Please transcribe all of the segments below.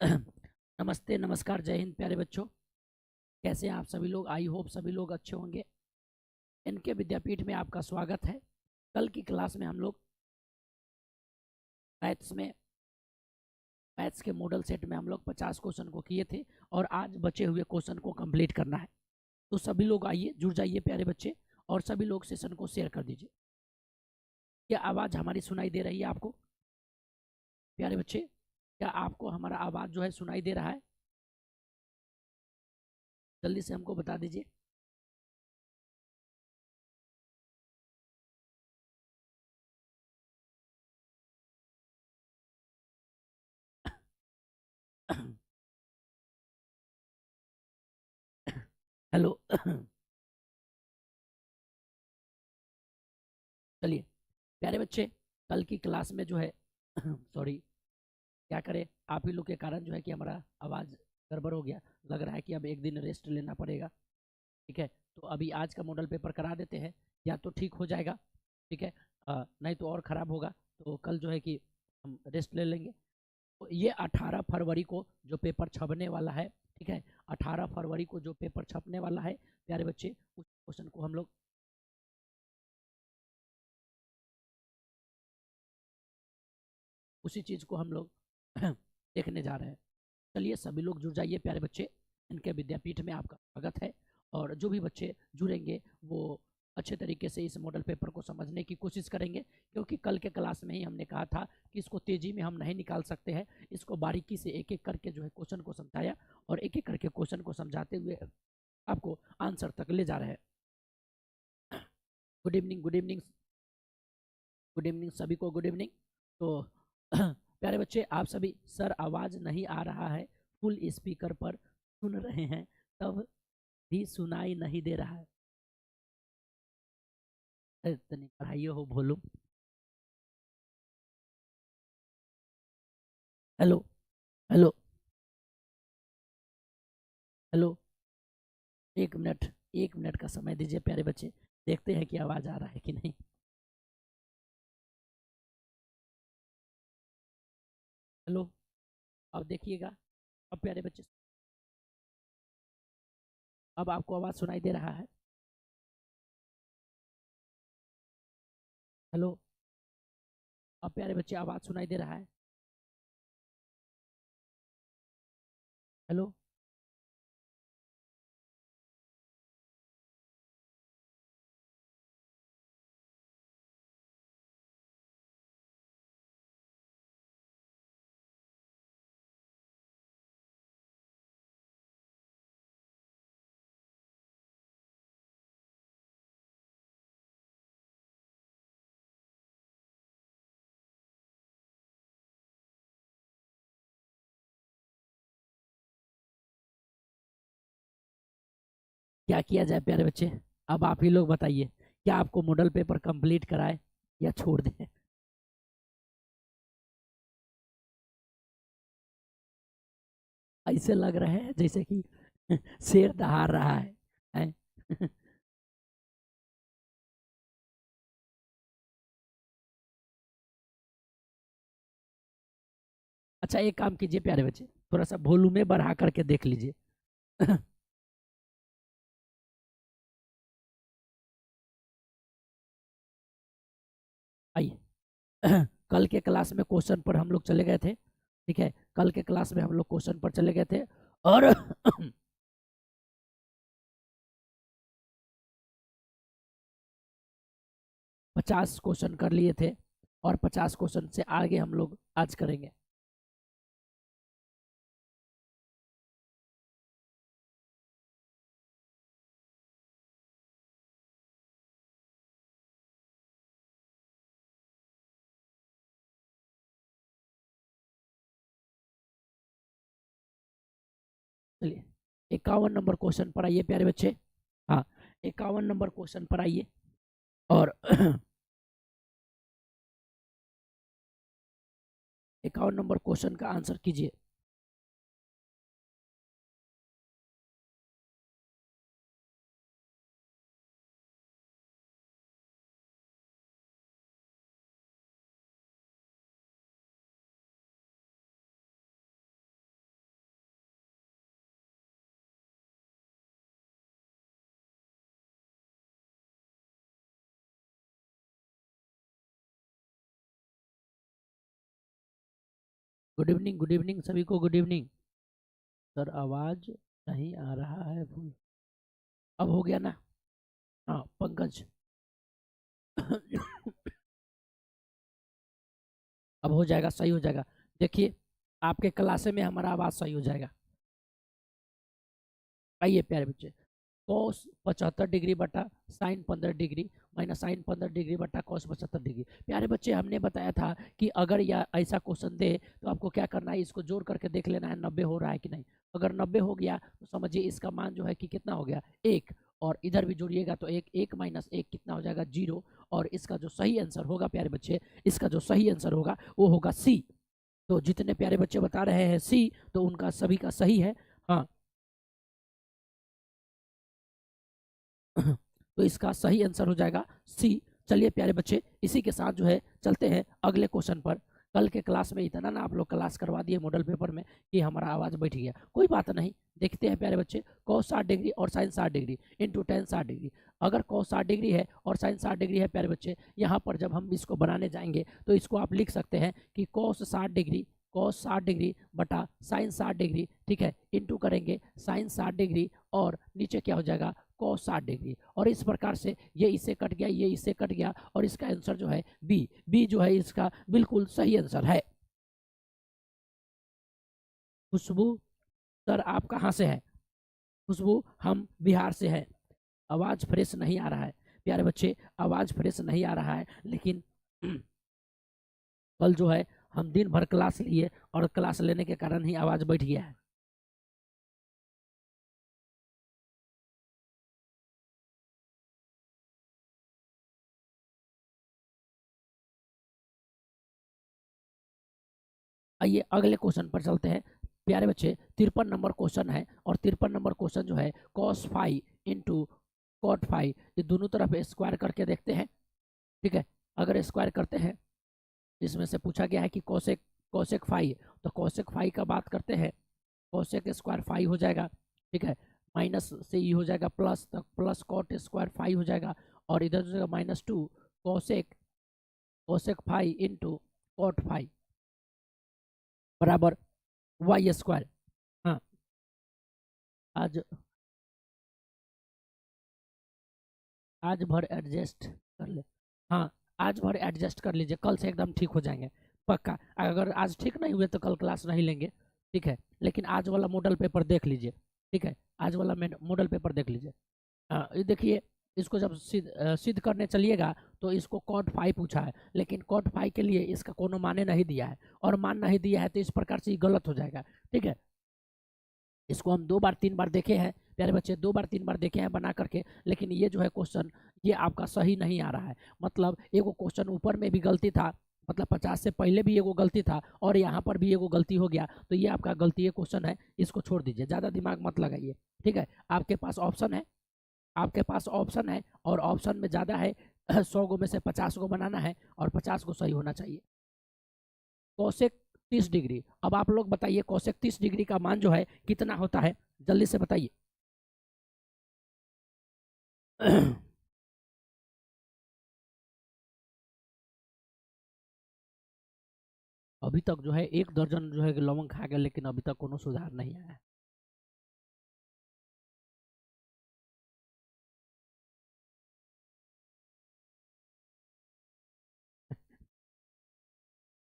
नमस्ते, नमस्कार, जय हिंद प्यारे बच्चों। कैसे हैं आप सभी लोग? आई होप सभी लोग अच्छे होंगे। इनके विद्यापीठ में आपका स्वागत है। कल की क्लास में हम लोग मैथ्स के मॉडल सेट में हम लोग 50 क्वेश्चन को किए थे और आज बचे हुए क्वेश्चन को कंप्लीट करना है। तो सभी लोग आइए, जुड़ जाइए प्यारे बच्चे, और सभी लोग सेशन को शेयर कर दीजिए। क्या आवाज़ हमारी सुनाई दे रही है आपको प्यारे बच्चे? क्या आपको हमारा आवाज़ जो है सुनाई दे रहा है? जल्दी से हमको बता दीजिए। हेलो। चलिए प्यारे बच्चे, कल की क्लास में जो है सॉरी, क्या करें, आप ही लोग के कारण जो है कि हमारा आवाज़ गड़बड़ हो गया। लग रहा है कि अब एक दिन रेस्ट लेना पड़ेगा। ठीक है, तो अभी आज का मॉडल पेपर करा देते हैं, या तो ठीक हो जाएगा, ठीक है, नहीं तो और ख़राब होगा। तो कल जो है कि हम रेस्ट ले लेंगे। तो ये 18 फरवरी को जो पेपर छपने वाला है, ठीक है, 18 फरवरी को जो पेपर छपने वाला है प्यारे बच्चे, उस क्वेश्चन को हम लोग उसी चीज़ को हम लोग देखने जा रहे हैं। चलिए सभी लोग जुड़ जाइए प्यारे बच्चे, इनके विद्यापीठ में आपका स्वागत है। और जो भी बच्चे जुड़ेंगे वो अच्छे तरीके से इस मॉडल पेपर को समझने की कोशिश करेंगे, क्योंकि कल के क्लास में ही हमने कहा था कि इसको तेज़ी में हम नहीं निकाल सकते हैं। इसको बारीकी से एक एक करके जो है क्वेश्चन को समझाया, और एक एक करके क्वेश्चन को समझाते हुए आपको आंसर तक ले जा रहे हैं। Good evening, good evening, good evening सभी को, गुड इवनिंग। तो प्यारे बच्चे, आप सभी, सर आवाज़ नहीं आ रहा है, फुल स्पीकर पर सुन रहे हैं, तब भी सुनाई नहीं दे रहा है। तनी पढ़ाइए हो भोलू। Hello, hello, hello. एक मिनट, एक मिनट का समय दीजिए प्यारे बच्चे, देखते हैं कि आवाज़ आ रहा है कि नहीं। हेलो, अब देखिएगा। अब प्यारे बच्चे, अब आपको आवाज़ सुनाई दे रहा है? हेलो, अब प्यारे बच्चे आवाज़ सुनाई दे रहा है? हेलो, क्या किया जाए प्यारे बच्चे? अब आप ही लोग बताइए, क्या आपको मॉडल पेपर कंप्लीट कराए या छोड़ दें? ऐसे लग रहे हैं जैसे कि शेर दहाड़ रहा है? अच्छा, एक काम कीजिए प्यारे बच्चे, थोड़ा सा वॉल्यूम में बढ़ा करके देख लीजिए। आइए। कल के क्लास में क्वेश्चन पर हम लोग चले गए थे, ठीक है, कल के क्लास में हम लोग क्वेश्चन पर चले गए थे, और 50 क्वेश्चन कर लिए थे, और 50 क्वेश्चन से आगे हम लोग आज करेंगे। चलिए 51 नंबर क्वेश्चन पर आइए प्यारे बच्चे। हाँ, 51 नंबर क्वेश्चन पर आइए, और 51 नंबर क्वेश्चन का आंसर कीजिए। गुड इवनिंग सभी को, गुड इवनिंग। सर आवाज नहीं आ रहा है फुल, अब हो गया ना? हाँ पंकज अब हो जाएगा, सही हो जाएगा। देखिए आपके क्लासे में हमारा आवाज सही हो जाएगा। आइए प्यारे बच्चे, कॉस 75 डिग्री बटा sine 15 degree minus sine 15 degree बटा कॉस 75 डिग्री। प्यारे बच्चे हमने बताया था कि अगर यह ऐसा क्वेश्चन दे तो आपको क्या करना है, इसको जोड़ करके देख लेना है 90 हो रहा है कि नहीं। अगर 90 हो गया तो समझिए इसका मान जो है कि कितना हो गया, 1। और इधर भी जोड़िएगा तो 1 माइनस 1 कितना हो जाएगा, 0। और इसका जो सही आंसर होगा प्यारे बच्चे, इसका जो सही आंसर होगा वो होगा सी। तो जितने प्यारे बच्चे बता रहे हैं सी, तो उनका सभी का सही है। हाँ तो इसका सही आंसर हो जाएगा सी। चलिए प्यारे बच्चे, इसी के साथ जो है चलते हैं अगले क्वेश्चन पर। कल के क्लास में इतना ना आप लोग क्लास करवा दिए मॉडल पेपर में कि हमारा आवाज़ बैठ गया, कोई बात नहीं। देखते हैं प्यारे बच्चे, कॉस 60 डिग्री और sine 60 degree into tan 60 degree. अगर कॉस 60 डिग्री है और साइन 60 डिग्री है प्यारे बच्चे, यहाँ पर जब हम इसको बनाने जाएंगे तो इसको आप लिख सकते हैं कि कॉस 60 डिग्री बटा साइन 60 डिग्री, ठीक है, इंटू करेंगे साइन 60 डिग्री और नीचे क्या हो जाएगा, कॉस 60 डिग्री। और इस प्रकार से ये इससे कट गया, ये इससे कट गया, और इसका आंसर जो है बी जो है इसका बिल्कुल सही आंसर है। खुशबू सर आप कहाँ से हैं? खुशबू हम बिहार से हैं। आवाज़ फ्रेश नहीं आ रहा है प्यारे बच्चे, आवाज़ फ्रेश नहीं आ रहा है, लेकिन कल जो है हम दिन भर क्लास लिए और क्लास लेने के कारण ही आवाज़ बैठ गया है। आइए अगले क्वेश्चन पर चलते हैं प्यारे बच्चे। 53 नंबर क्वेश्चन है, और 53 नंबर क्वेश्चन जो है कॉस 5 इंटू कॉट 5, ये दोनों तरफ स्क्वायर करके देखते हैं। ठीक है, अगर स्क्वायर करते हैं, इसमें से पूछा गया है कि कोसेक कोसेक 5, तो कोसेक 5 का बात करते हैं, कोसेक स्क्वायर 5 हो जाएगा। ठीक है, माइनस से ये हो जाएगा प्लस, तक प्लस कॉट स्क्वायर 5 हो जाएगा, और इधर जो है -2 कोसेक कोसेक 5 इंटू कॉट 5 बराबर वाई स्क्वायर। हाँ आज आज भर एडजस्ट कर ले। हाँ आज भर एडजस्ट कर लीजिए, कल से एकदम ठीक हो जाएंगे पक्का। अगर आज ठीक नहीं हुए तो कल क्लास नहीं लेंगे, ठीक है। लेकिन आज वाला मॉडल पेपर देख लीजिए, ठीक है, आज वाला मॉडल पेपर देख लीजिए। ये देखिए, इसको जब सिद्ध करने चलिएगा तो इसको कॉट 5 पूछा है, लेकिन कॉट 5 के लिए इसका कोनो माने नहीं दिया है, और मान नहीं दिया है तो इस प्रकार से गलत हो जाएगा। ठीक है, इसको हम 2 बार 3 बार देखे हैं प्यारे बच्चे, 2 बार 3 बार देखे हैं बना करके, लेकिन ये जो है क्वेश्चन ये आपका सही नहीं आ रहा है। मतलब एगो क्वेश्चन ऊपर में भी गलती था, मतलब 50 से पहले भी एगो गलती था, और यहाँ पर भी एगो गलती हो गया, तो ये आपका गलती क्वेश्चन है, इसको छोड़ दीजिए, ज़्यादा दिमाग मत लगाइए। ठीक है, आपके पास ऑप्शन है, आपके पास ऑप्शन है, और ऑप्शन में ज़्यादा है 100 गो में से 50 गो बनाना है, और 50 गो सही होना चाहिए। कोसेक 30 डिग्री, अब आप लोग बताइए कोसेक 30 डिग्री का मान जो है कितना होता है, जल्दी से बताइए। अभी तक जो है 1 दर्जन जो है लवंग खा गया, लेकिन अभी तक कोनो सुधार नहीं आया है।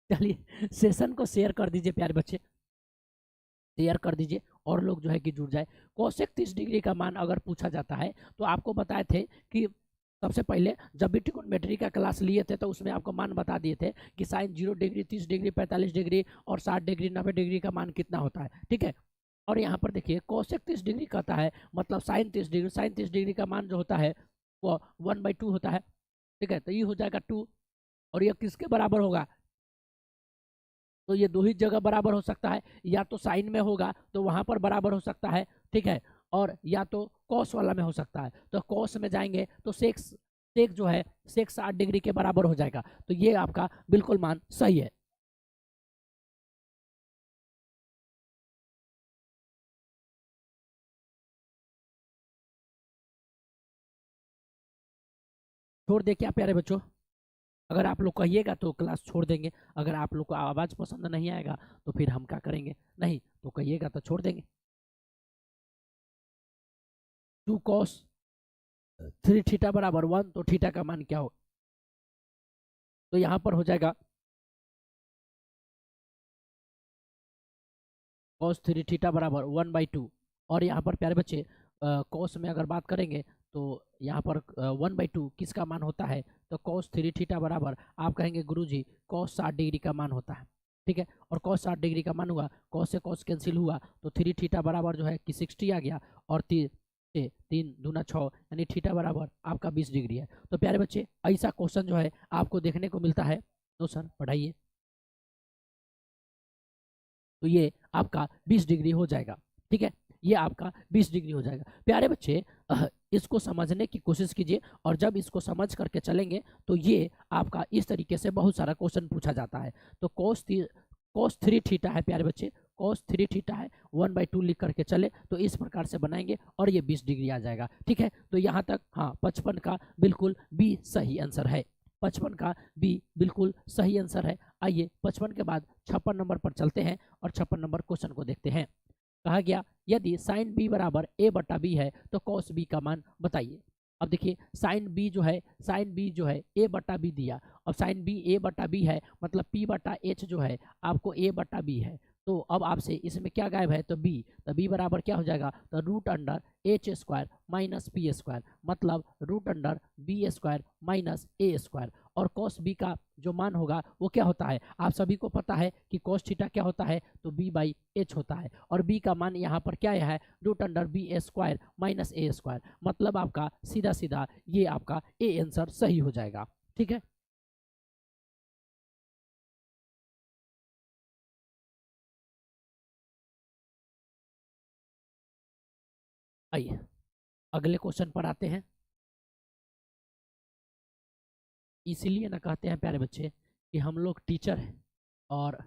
चलिए सेशन को शेयर कर दीजिए प्यारे बच्चे, शेयर कर दीजिए, और लोग जो है कि जुड़ जाए। कोसेक 30 डिग्री का मान अगर पूछा जाता है तो आपको बताए थे कि सबसे पहले जब भी ट्रिग्नोमेट्री का क्लास लिए थे तो उसमें आपको मान बता दिए थे कि साइन 0 डिग्री 30 डिग्री 45 डिग्री और 60 डिग्री 90 डिग्री का मान कितना होता है। ठीक है, और यहाँ पर देखिए कोसेक 30 डिग्री कहता है, मतलब साइन 30 डिग्री का मान जो होता है वो 1/2 होता है। ठीक है, तो ये हो जाएगा 2, और ये किसके बराबर होगा, तो ये दो ही जगह बराबर हो सकता है, या तो साइन में होगा तो वहां पर बराबर हो सकता है, ठीक है, और या तो कॉस वाला में हो सकता है। तो कॉस में जाएंगे तो सेक सेक जो है सेक 60 डिग्री के बराबर हो जाएगा, तो ये आपका बिल्कुल मान सही है। छोड़ दे क्या प्यारे बच्चों? अगर आप लोग कहिएगा तो क्लास छोड़ देंगे, अगर आप लोग को आवाज़ पसंद नहीं आएगा तो फिर हम क्या करेंगे, नहीं तो कहिएगा तो छोड़ देंगे। 2 cos 3 थीटा बराबर 1, तो थीटा का मान क्या हो, तो यहाँ पर हो जाएगा cos 3 थीटा बराबर 1/2। और यहाँ पर प्यारे बच्चे cos में अगर बात करेंगे तो यहाँ पर 1/2 किसका मान होता है, तो cos 3 थीटा बराबर आप कहेंगे गुरुजी cos 60 डिग्री का मान होता है, ठीक है। और cos 60 डिग्री का मान हुआ, cos से cos कैंसिल हुआ, तो 3 थीटा बराबर जो है कि 60 आ गया, और 3 दूना 6 यानी थीटा बराबर आपका 20 डिग्री है। तो प्यारे बच्चे ऐसा क्वेश्चन जो है आपको देखने को मिलता है। तो सर पढ़ाइए, तो ये आपका 20 डिग्री हो जाएगा, ठीक है, ये आपका 20 डिग्री हो जाएगा। प्यारे बच्चे इसको समझने की कोशिश कीजिए, और जब इसको समझ करके चलेंगे तो ये आपका इस तरीके से बहुत सारा क्वेश्चन पूछा जाता है। तो cos 3 थीटा है प्यारे बच्चे, cos 3 थीटा है, 1/2 लिख करके चले तो इस प्रकार से बनाएंगे और ये 20 डिग्री आ जाएगा, ठीक है। तो यहाँ तक हाँ 55 का बिल्कुल बी सही आंसर है, 55 का बी बिल्कुल सही आंसर है। आइए 55 के बाद 56 नंबर पर चलते हैं और 56 नंबर क्वेश्चन को देखते हैं। कहा गया यदि साइन बी बराबर ए बटा बी है तो कॉस बी का मान बताइए। अब देखिए साइन बी जो है ए बटा बी दिया, अब साइन बी ए बटा बी है मतलब पी बटा एच जो है आपको ए बटा बी है। तो अब आपसे इसमें क्या गायब है, तो बी, तो बी बराबर क्या हो जाएगा, तो root under H square minus P square, मतलब root under B square minus A square. और कॉस बी का जो मान होगा वो क्या होता है, आप सभी को पता है कि कॉस थीटा क्या होता है, तो बी बाई एच होता है, और बी का मान यहाँ पर क्या है, root under B square minus A square, मतलब आपका सीधा सीधा ये आपका ए आंसर सही हो जाएगा, ठीक है। आइए अगले क्वेश्चन पर आते हैं। इसीलिए ना कहते हैं प्यारे बच्चे कि हम लोग टीचर हैं, और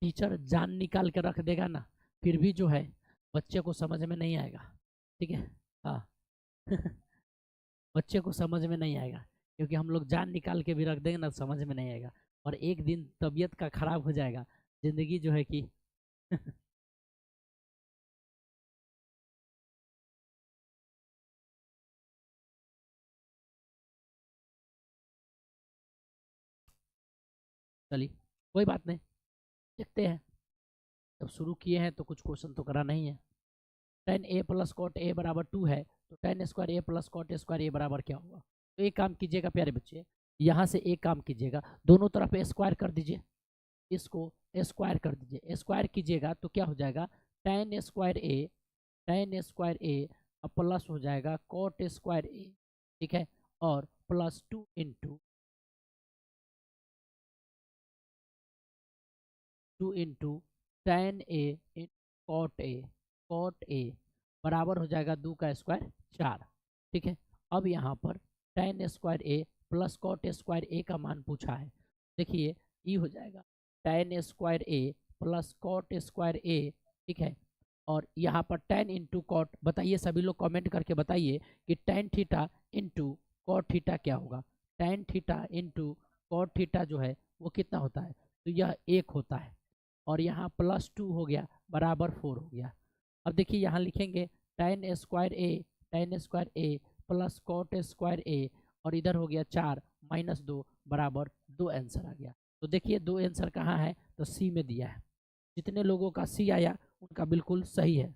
टीचर जान निकाल के रख देगा ना, फिर भी जो है बच्चे को समझ में नहीं आएगा, ठीक है। हाँ बच्चे को समझ में नहीं आएगा, क्योंकि हम लोग जान निकाल के भी रख देंगे ना, समझ में नहीं आएगा, और एक दिन तबीयत का खराब हो जाएगा, जिंदगी जो है कि चलिए कोई बात नहीं, देखते हैं। जब शुरू किए हैं तो कुछ क्वेश्चन तो करा नहीं है। 10a प्लस कॉट ए बराबर 2 है, तो 10 स्क्वायर ए प्लस कॉट स्क्वायर ए बराबर क्या होगा। तो एक काम कीजिएगा प्यारे बच्चे, यहाँ से एक काम कीजिएगा, दोनों तरफ स्क्वायर कर दीजिए, इसको स्क्वायर कर दीजिए, स्क्वायर कीजिएगा तो क्या हो जाएगा, टेन स्क्वायर ए प्लस हो जाएगा कॉट स्क्वायर ए, ठीक है, और plus 2 into tan a cot a बराबर हो जाएगा 2 का स्क्वायर 4, ठीक है। अब यहाँ पर 10 स्क्वायर ए प्लस कॉट स्क्वायर ए का मान पूछा है, देखिए ये हो जाएगा 10 स्क्वायर ए प्लस कॉट स्क्वायर ए, ठीक है। और यहाँ पर 10 इंटू कॉट, बताइए सभी लोग कमेंट करके बताइए कि tan theta into cot theta क्या होगा। Tan theta into cot theta जो है वो कितना होता है, तो यह 1 होता है, और यहाँ +2 हो गया बराबर 4 हो गया। अब देखिए यहाँ लिखेंगे टेन स्क्वायर ए प्लस कॉट स्क्वायर ए, और इधर हो गया 4 माइनस 2 बराबर 2 आंसर आ गया। तो देखिए 2 आंसर कहाँ है, तो सी में दिया है, जितने लोगों का सी आया उनका बिल्कुल सही है।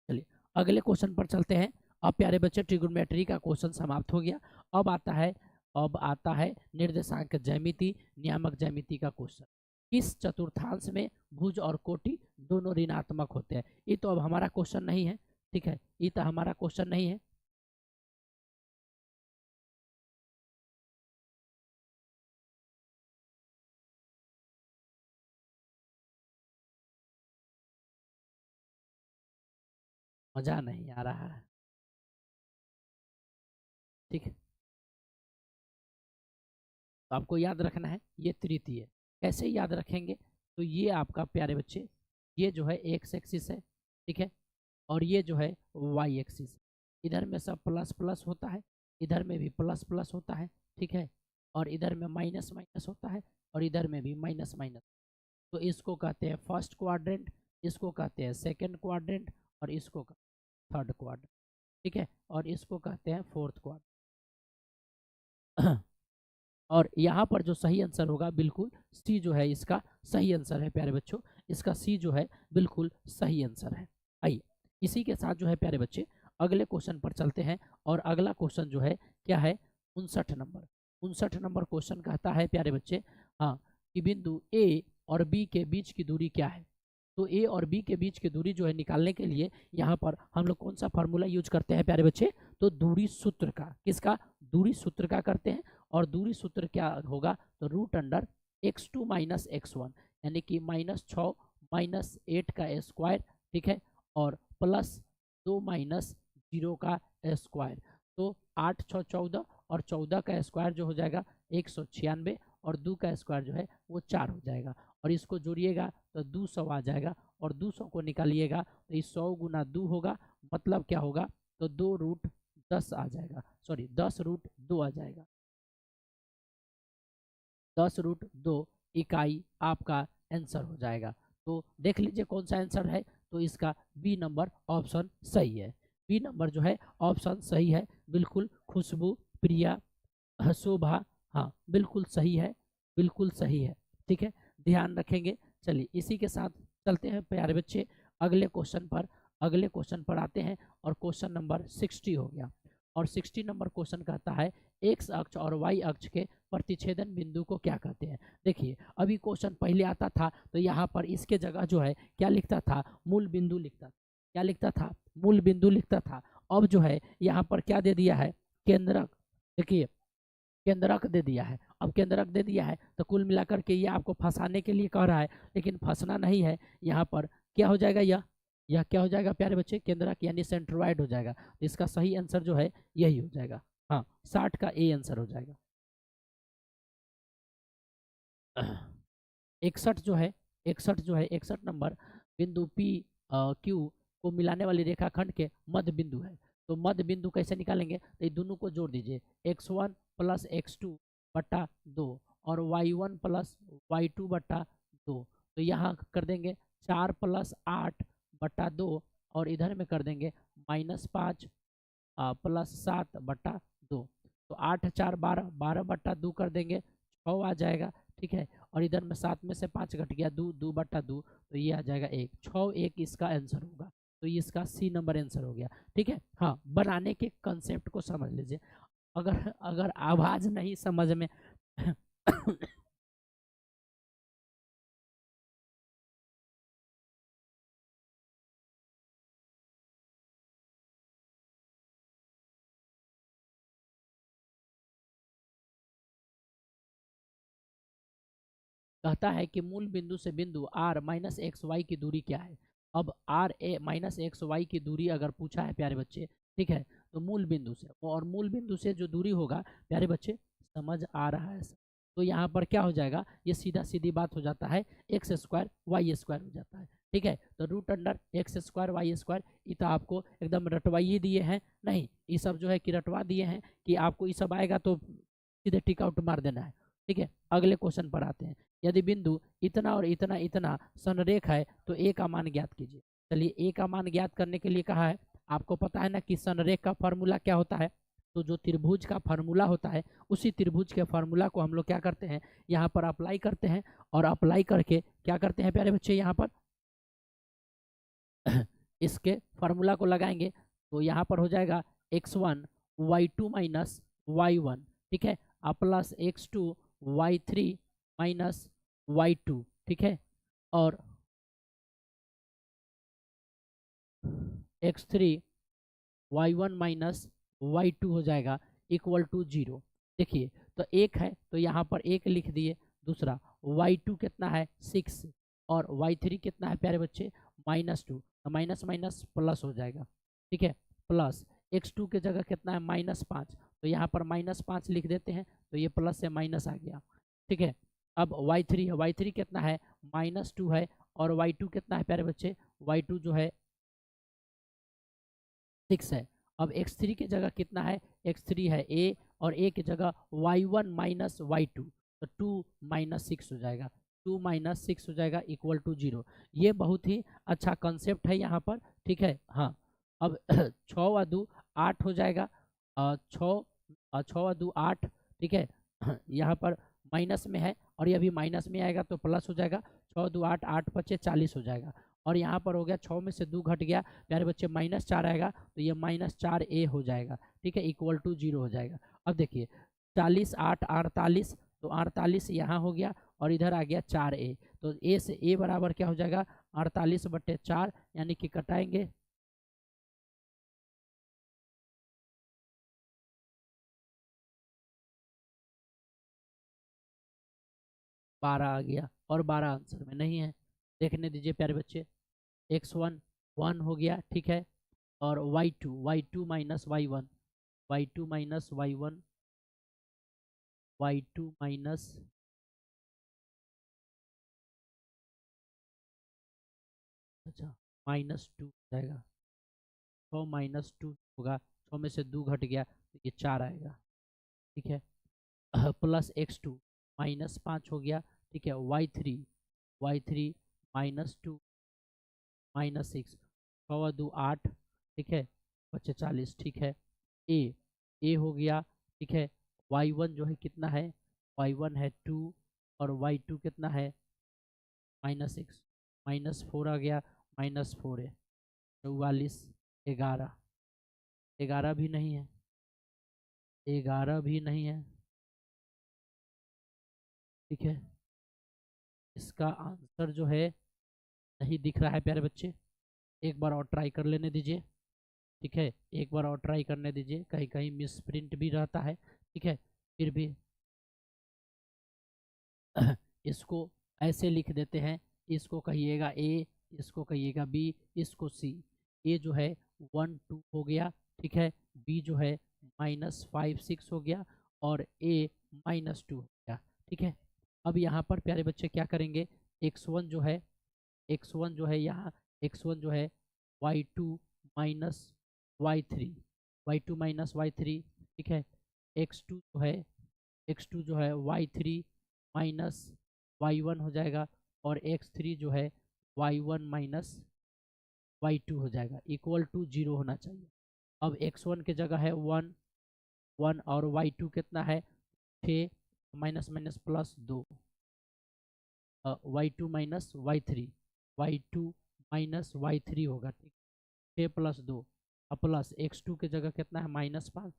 चलिए अगले क्वेश्चन पर चलते हैं। अब प्यारे बच्चे ट्रिग्नोमेट्री का क्वेश्चन समाप्त हो गया। अब आता है अब आता है निर्देशांक ज्यामिति, नियामक ज्यामिति का क्वेश्चन। इस चतुर्थांश में भुज और कोटि दोनों ऋणात्मक होते हैं। ये तो अब हमारा क्वेश्चन नहीं है, ठीक है, ये तो हमारा क्वेश्चन नहीं है। मजा नहीं आ रहा है, ठीक है। तो आपको याद रखना है ये तृतीय है। कैसे याद रखेंगे, तो ये आपका प्यारे बच्चे ये जो है एक्स एक्सिस है, ठीक है, और ये जो है वाई एक्सिस। इधर में सब प्लस प्लस होता है, इधर में भी प्लस प्लस होता है, ठीक है, और इधर में माइनस माइनस होता है, और इधर में भी माइनस माइनस। तो इसको कहते हैं फर्स्ट क्वाड्रेंट, इसको कहते हैं सेकंड क्वाड्रेंट, और इसको थर्ड क्वाड्रेंट, ठीक है, और इसको कहते हैं फोर्थ क्वाड्रेंट। और यहाँ पर जो सही आंसर होगा बिल्कुल सी जो है इसका सही आंसर है प्यारे बच्चों, इसका सी जो है बिल्कुल सही आंसर है। आइए इसी के साथ जो है प्यारे बच्चे अगले क्वेश्चन पर चलते हैं, और अगला क्वेश्चन जो है क्या है 59 नंबर। 59 नंबर क्वेश्चन कहता है प्यारे बच्चे, हाँ, कि बिंदु ए और बी के बीच की दूरी क्या है। तो ए और बी के बीच की दूरी जो है निकालने के लिए यहाँ पर हम लोग कौन सा फार्मूला यूज करते हैं प्यारे बच्चे, तो दूरी सूत्र का, किसका, दूरी सूत्र का करते हैं। और दूरी सूत्र क्या होगा, तो root under x2 minus x1, यानी कि -6 माइनस 8 का स्क्वायर, ठीक है, और प्लस 2 माइनस 0 का स्क्वायर। तो 8 6 14, और 14 का स्क्वायर जो हो जाएगा 196, और 2 का स्क्वायर जो है वो 4 हो जाएगा, और इसको जोड़िएगा तो 200 आ जाएगा, और 200 को निकालिएगा तो ये 100 गुना 2 होगा, मतलब क्या होगा, तो 2√10 आ जाएगा, सॉरी 10√2 आ जाएगा। 10√2 इकाई आपका आंसर हो जाएगा। तो देख लीजिए कौन सा आंसर है, तो इसका बी नंबर ऑप्शन सही है। बी नंबर जो है ऑप्शन सही है, बिल्कुल खुशबू, प्रिया, शोभा, हाँ बिल्कुल सही है, बिल्कुल सही है, ठीक है, ध्यान रखेंगे। चलिए इसी के साथ चलते हैं प्यारे बच्चे अगले क्वेश्चन पर। अगले क्वेश्चन पर आते हैं, और क्वेश्चन नंबर 60 हो गया। और 60 नंबर क्वेश्चन कहता है एक्स अक्ष और वाई अक्ष के प्रतिच्छेदन बिंदु को क्या कहते हैं। देखिए अभी क्वेश्चन पहले आता था तो यहाँ पर इसके जगह जो है क्या लिखता था, मूल बिंदु लिखता था, क्या लिखता था, मूल बिंदु लिखता था। अब जो है यहाँ पर क्या दे दिया है, केंद्रक, देखिए केंद्रक दे दिया है। अब केंद्रक दे दिया है तो कुल मिलाकर के ये आपको फंसाने के लिए कह रहा है, लेकिन फंसना नहीं है। यहाँ पर क्या हो जाएगा, यह क्या हो जाएगा प्यारे बच्चे, केंद्रक यानी सेंट्रोइड हो जाएगा। तो इसका सही आंसर जो है यही हो जाएगा, हाँ 60 का ए आंसर हो जाएगा। 61 जो है 61 नंबर बिंदु पी क्यू को मिलाने वाली रेखाखंड के मध्य बिंदु है। तो मध्य बिंदु कैसे निकालेंगे, तो ये दोनों को जोड़ दीजिए, x1 प्लस x2 बटा 2 और y1 प्लस y2 बटा 2। तो यहाँ कर देंगे 4 प्लस 8 बटा 2, और इधर में कर देंगे -5 प्लस 7 बटा 2। तो 8 4 12, 12 बटा 2 कर देंगे, 6 आ जाएगा, ठीक है, और इधर में 7 में से 5 घट गया, 2 2 बटा 2, तो ये आ जाएगा 1, 6 1 इसका आंसर होगा। तो ये इसका सी नंबर आंसर हो गया, ठीक है। हाँ बनाने के कंसेप्ट को समझ लीजिए, अगर अगर आवाज नहीं समझ में कहता है कि मूल बिंदु से बिंदु r माइनस एक्स वाई की दूरी क्या है। अब r a minus x y की दूरी अगर पूछा है प्यारे बच्चे, ठीक है, तो मूल बिंदु से, और मूल बिंदु से जो दूरी होगा प्यारे बच्चे समझ आ रहा है सर, तो यहाँ पर क्या हो जाएगा, ये सीधा सीधी बात हो जाता है, एक्स स्क्वायर वाई स्क्वायर हो जाता है, ठीक है। तो root under x square y square, ये तो आपको एकदम रटवाइए दिए हैं, नहीं ये सब जो है कि रटवा दिए हैं कि आपको ये सब आएगा तो सीधे टिक आउट मार देना है, ठीक है। अगले क्वेश्चन पर आते हैं, यदि बिंदु इतना और इतना इतना संरेख है तो ए का मान ज्ञात कीजिए। चलिए ए का मान ज्ञात करने के लिए कहा है, आपको पता है ना कि संरेख का फार्मूला क्या होता है, तो जो त्रिभुज का फार्मूला होता है उसी त्रिभुज के फार्मूला को हम लोग क्या करते हैं, यहाँ पर अप्लाई करते हैं, और अप्लाई करके क्या करते हैं प्यारे बच्चे, यहाँ पर इसके फार्मूला को लगाएंगे, तो यहाँ पर हो जाएगा x1 y2 माइनस y1, ठीक है, plus x2 y3 minus y2, ठीक है, और x3 y1 माइनस y2 हो जाएगा इक्वल टू 0। देखिए तो एक है तो यहाँ पर एक लिख दिए, दूसरा y2 कितना है 6, और y3 कितना है प्यारे बच्चे -2, तो माइनस माइनस प्लस हो जाएगा, ठीक है, प्लस x2 के जगह कितना है -5, तो यहाँ पर -5 लिख देते हैं, तो ये प्लस से माइनस आ गया, ठीक है। अब y3 है, y3 कितना है -2 है, और y2 कितना है प्यारे बच्चे, y2 जो है 6 है। अब x3 की जगह कितना है, x3 है a, और a की जगह y1 माइनस y2, तो 2 माइनस 6 हो जाएगा, 2 माइनस 6 हो जाएगा इक्वल टू 0। ये बहुत ही अच्छा कंसेप्ट है यहाँ पर, ठीक है। हाँ, अब 6 व 2 8 हो जाएगा, 6 व 2 8, ठीक है। यहाँ पर माइनस में है, और ये भी माइनस में आएगा तो प्लस हो जाएगा, 6 2 8, 8 5 40 हो जाएगा। और यहाँ पर हो गया 6 में से 2 घट गया प्यारे बच्चे, -4 आएगा, तो ये -4a हो जाएगा, ठीक है, इक्वल टू 0 हो जाएगा। अब देखिए 40 8 48, तो 48 यहाँ हो गया, और इधर आ गया 4a, तो a से a बराबर क्या हो जाएगा 48/4, यानी कि कटाएंगे 12 आ गया, और 12 आंसर में नहीं है। देखने दीजिए प्यारे बच्चे, x1 1 हो गया, ठीक है, और y2 minus y1, y2 minus y1, y2 minus, अच्छा, -2 हो जाएगा, 6 -2 होगा, 6 में से 2 घट गया तो ये 4 आएगा, ठीक है। प्लस x2 -5 हो गया, ठीक है, y3 -2 -6, 6 2 8, ठीक है, बच्चे 40, ठीक है। ए हो गया, ठीक है, y1 जो है कितना है, y1 है 2, और y2 कितना है -6, -4 आ गया, -4 है, 44, 11, 11 भी नहीं है, 11 भी नहीं है, ठीक है। इसका आंसर जो है नहीं दिख रहा है प्यारे बच्चे, एक बार और ट्राई कर लेने दीजिए, ठीक है, एक बार और ट्राई करने दीजिए, कहीं कहीं मिस प्रिंट भी रहता है, ठीक है। फिर भी इसको ऐसे लिख देते हैं, इसको कहिएगा ए, इसको कहिएगा बी, इसको सी। ए जो है 1 2 हो गया, ठीक है, बी जो है -5 6 हो गया, और ए -2 हो गया, ठीक है। अब यहाँ पर प्यारे बच्चे क्या करेंगे, x1 जो है, x1 जो है यहाँ, x1 जो है y2 minus y3, y2 minus y3, ठीक है। x2 जो है, x2 जो है y3 माइनस y1 हो जाएगा, और x3 जो है y1 माइनस y2 हो जाएगा, इक्वल टू 0 होना चाहिए। अब x1 की जगह है 1 1, और y2 कितना है 6, minus minus plus 2, y2 minus y3, y2 minus y3 होगा, ठीक, 6 प्लस 2, अब प्लस x2 की जगह कितना है -5,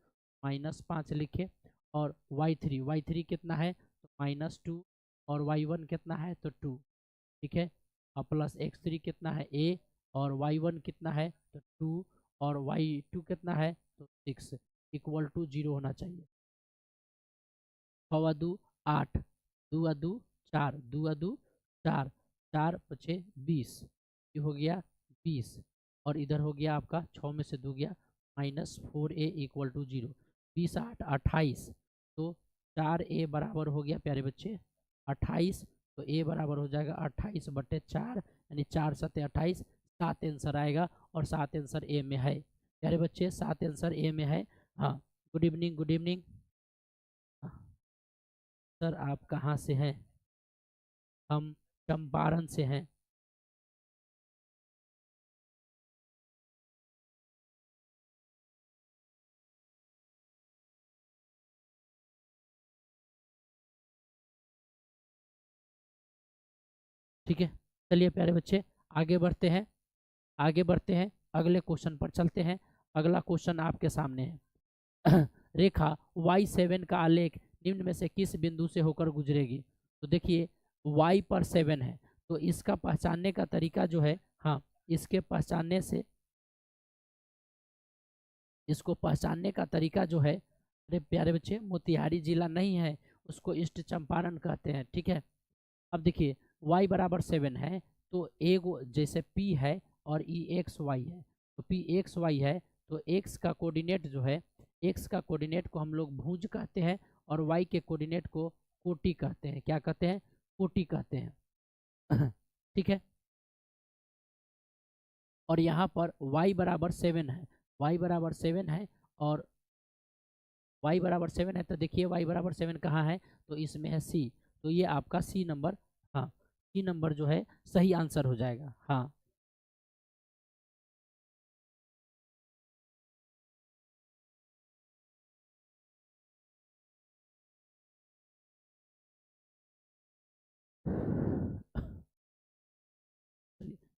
-5 लिखे, और y3 कितना है तो -2, और y1 कितना है तो 2, ठीक है। अब प्लस x3 कितना है a, और y1 कितना है तो 2, और y2 कितना है तो 6, इक्वल टू 0 होना चाहिए। 6 2 8, 2 2 4, 2 2 4, 4 5 20, ये हो गया 20, और इधर हो गया आपका 6 में से 2 गया -4a इक्वल टू 0, 20 8 28, तो 4a बराबर हो गया प्यारे बच्चे 28, तो a बराबर हो जाएगा 28/4, यानी 4 7 28, 7 आंसर आएगा, और 7 आंसर ए में है प्यारे बच्चे, 7 आंसर ए में है। हाँ, good evening, good evening sir, आप कहाँ से हैं? हम चंपारण से हैं। ठीक है, चलिए प्यारे बच्चे आगे बढ़ते हैं, आगे बढ़ते हैं, अगले क्वेश्चन पर चलते हैं। अगला क्वेश्चन आपके सामने है। रेखा y7 का आलेख निम्न में से किस बिंदु से होकर गुजरेगी? तो देखिए y पर 7 है, तो इसका पहचानने का तरीका जो है, हाँ, इसके पहचानने से, इसको पहचानने का तरीका जो है, अरे प्यारे बच्चे मोतिहारी जिला नहीं है, उसको ईस्ट चंपारण कहते हैं, ठीक है। अब देखिए y बराबर 7 है, तो एगो जैसे p है और ई एक्स वाई है, तो p एक्स वाई है, तो x का कोऑर्डिनेट जो है, x का कोऑर्डिनेट को हम लोग भुज कहते हैं, और y के कोऑर्डिनेट को कोटि कहते हैं। क्या कहते हैं? कोटि कहते हैं। ठीक है। और यहाँ पर y बराबर 7 है, y बराबर 7 है, और y बराबर 7 है, तो देखिए y बराबर 7 कहाँ है? तो इसमें है C। तो ये आपका C नंबर, हाँ C नंबर जो है सही आंसर हो जाएगा। हाँ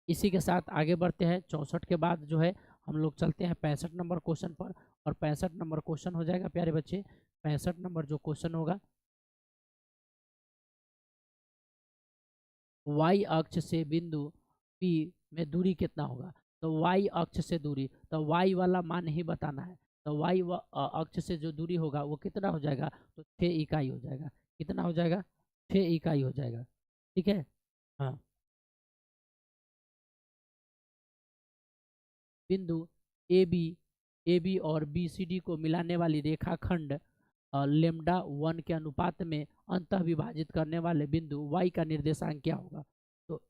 इसी के साथ आगे बढ़ते हैं। 64 के बाद जो है हम लोग चलते हैं 65 नंबर क्वेश्चन पर। और 65 नंबर क्वेश्चन हो जाएगा प्यारे बच्चे, 65 नंबर जो क्वेश्चन होगा, y अक्ष से बिंदु P में दूरी कितना होगा? तो y अक्ष से दूरी, तो y वाला मान ही बताना है। तो y अक्ष से जो दूरी होगा वो कितना हो जाएगा? तो 6 इकाई हो जाएगा। कितना हो जाएगा? 6 इकाई हो जाएगा। ठीक है। हाँ, बिंदु ए बी और बी सी डी को मिलाने वाली रेखाखंड लेमडा 1 के अनुपात में अंतः विभाजित करने वाले बिंदु y का निर्देशांक क्या होगा? तो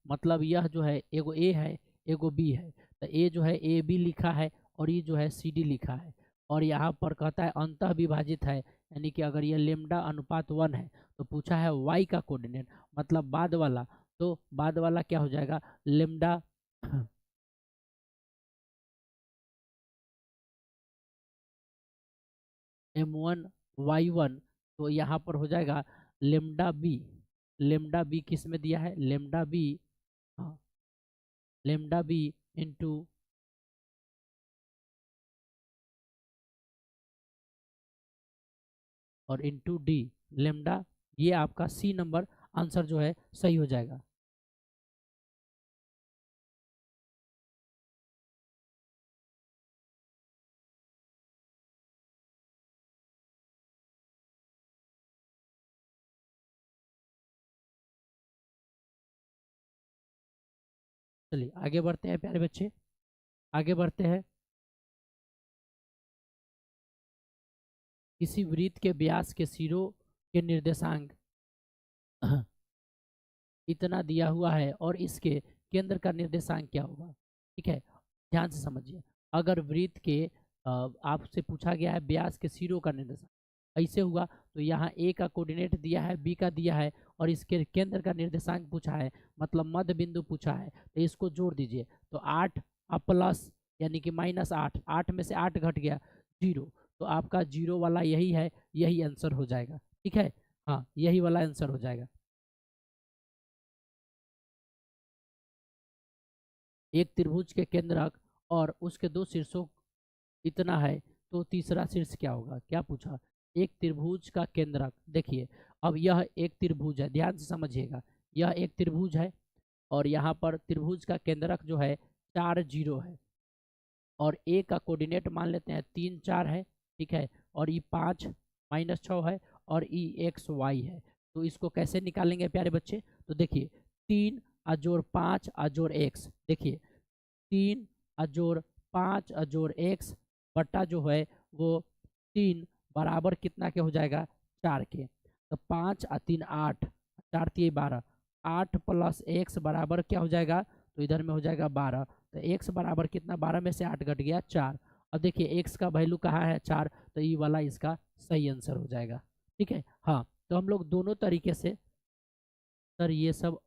मतलब यह जो है एगो ए है, एगो बी है। तो ए जो है ए बी लिखा है, और ये जो है सी डी लिखा है। और यहाँ पर कहता है अंतः विभाजित है, यानी कि अगर ये लेमडा अनुपात 1 है तो पूछा है वाई का कोऑर्डिनेट, मतलब बाद वाला। तो बाद वाला क्या हो जाएगा? Lambda M1 Y1। तो यहाँ पर हो जाएगा लेमडा बी। लेमडा बी किस में दिया है? लेमडा बी, हाँ लेमडा बी इंटू, और इंटू डी लेमडा। ये आपका सी नंबर आंसर जो है सही हो जाएगा। चलिए आगे बढ़ते हैं प्यारे बच्चे, आगे बढ़ते हैं। किसी वृत्त के व्यास के सिरों के निर्देशांक इतना दिया हुआ है और इसके केंद्र का निर्देशांक क्या होगा? ठीक है, ध्यान से समझिए। अगर वृत्त के आपसे पूछा गया है व्यास के सिरों का निर्देशांक, ऐसे हुआ तो यहाँ ए का कोऑर्डिनेट दिया है, बी का दिया है, और इसके केंद्र का निर्देशांक पूछा है, मतलब मध्य बिंदु पूछा है। तो इसको जोड़ दीजिए। तो 8 प्लस यानी कि -8, 8 में से 8 घट गया 0। तो आपका 0 वाला यही है, यही आंसर हो जाएगा। ठीक है, हाँ यही वाला आंसर हो जाएगा। एक त्रिभुज के केंद्रक और उसके दो शीर्षों इतना है, तो तीसरा शीर्ष क्या होगा? क्या पूछा? एक त्रिभुज का केंद्रक। देखिए अब यह एक त्रिभुज है, ध्यान से समझिएगा। यह एक त्रिभुज है, और यहाँ पर त्रिभुज का केंद्रक जो है 4 0 है, और ए का कोऑर्डिनेट मान लेते हैं 3 4 है। ठीक है, और ई 5 -6 है, और ई एक्स वाई है। तो इसको कैसे निकालेंगे प्यारे बच्चे? तो देखिए 3 अजोड़ 5 अजोड़ एक्स, देखिए 3 अजोड़ 5 अजोड़ एक्स बट्टा जो है वो 3 बराबर कितना के हो जाएगा? 4 के। तो 5 और 3 8, 4 3 12, 8 प्लस एक्स बराबर क्या हो जाएगा? तो इधर में हो जाएगा 12। तो एक्स बराबर कितना? 12 में से 8 घट गया 4। अब देखिए एक्स का वैल्यू कहाँ है? 4। तो ये वाला इसका सही आंसर हो जाएगा। ठीक है, हाँ तो हम लोग दोनों तरीके से, सर ये सब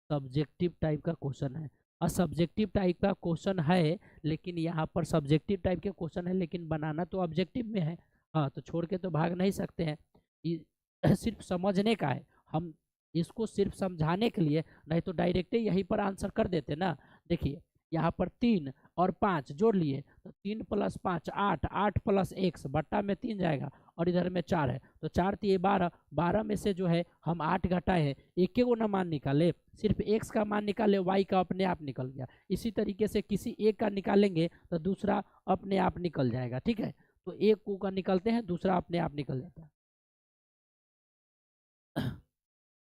सब्जेक्टिव टाइप का क्वेश्चन है, और सब्जेक्टिव टाइप का क्वेश्चन है, लेकिन यहाँ पर सब्जेक्टिव टाइप के क्वेश्चन है लेकिन बनाना तो ऑब्जेक्टिव में है। हाँ तो छोड़ के तो भाग नहीं सकते हैं, ये सिर्फ समझने का है। हम इसको सिर्फ समझाने के लिए, नहीं तो डायरेक्ट यहीं पर आंसर कर देते ना। देखिए यहाँ पर 3 और 5 जोड़ लिए, तो 3 प्लस 5 8, 8 प्लस एक्स बट्टा में 3 जाएगा, और इधर में 4 है। तो 4 3 12, 12 में से जो है हम 8 घटाए हैं, एक को ना मान निकाले, सिर्फ एक्स का मान निकाले, वाई का अपने आप निकल गया। इसी तरीके से किसी एक का निकालेंगे तो दूसरा अपने आप निकल जाएगा। ठीक है, तो एक को का निकलते हैं, दूसरा अपने आप निकल जाता है।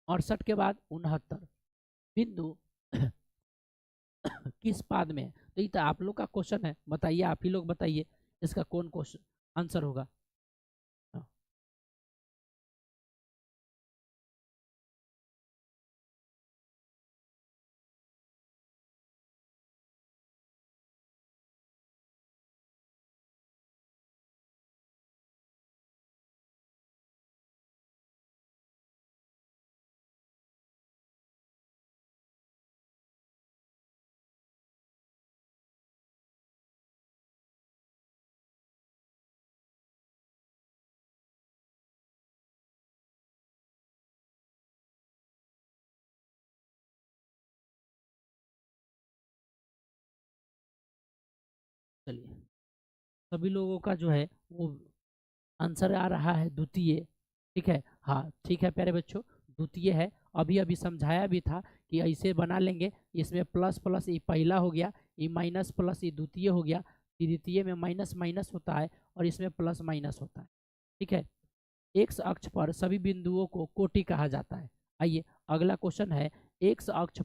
68 के बाद 69 बिंदु किस पाद में है? तो ये तो आप लोग का क्वेश्चन है, बताइए, आप ही लोग बताइए इसका कौन क्वेश्चन आंसर होगा। हाँ, चलिए, सभी लोगों का जो है वो आंसर आ रहा है द्वितीय। ठीक है, हाँ ठीक है प्यारे बच्चों, द्वितीय है। अभी अभी समझाया भी था कि ऐसे बना लेंगे, इसमें प्लस प्लस ये पहला हो गया, ये माइनस प्लस ये द्वितीय हो गया, द्वितीय में माइनस माइनस होता है और इसमें प्लस माइनस होता है। ठीक है, एक्स अक्ष पर सभी बिंदुओं को कोटि कहा जाता है। आइए अगला क्वेश्चन है, एक्स अक्ष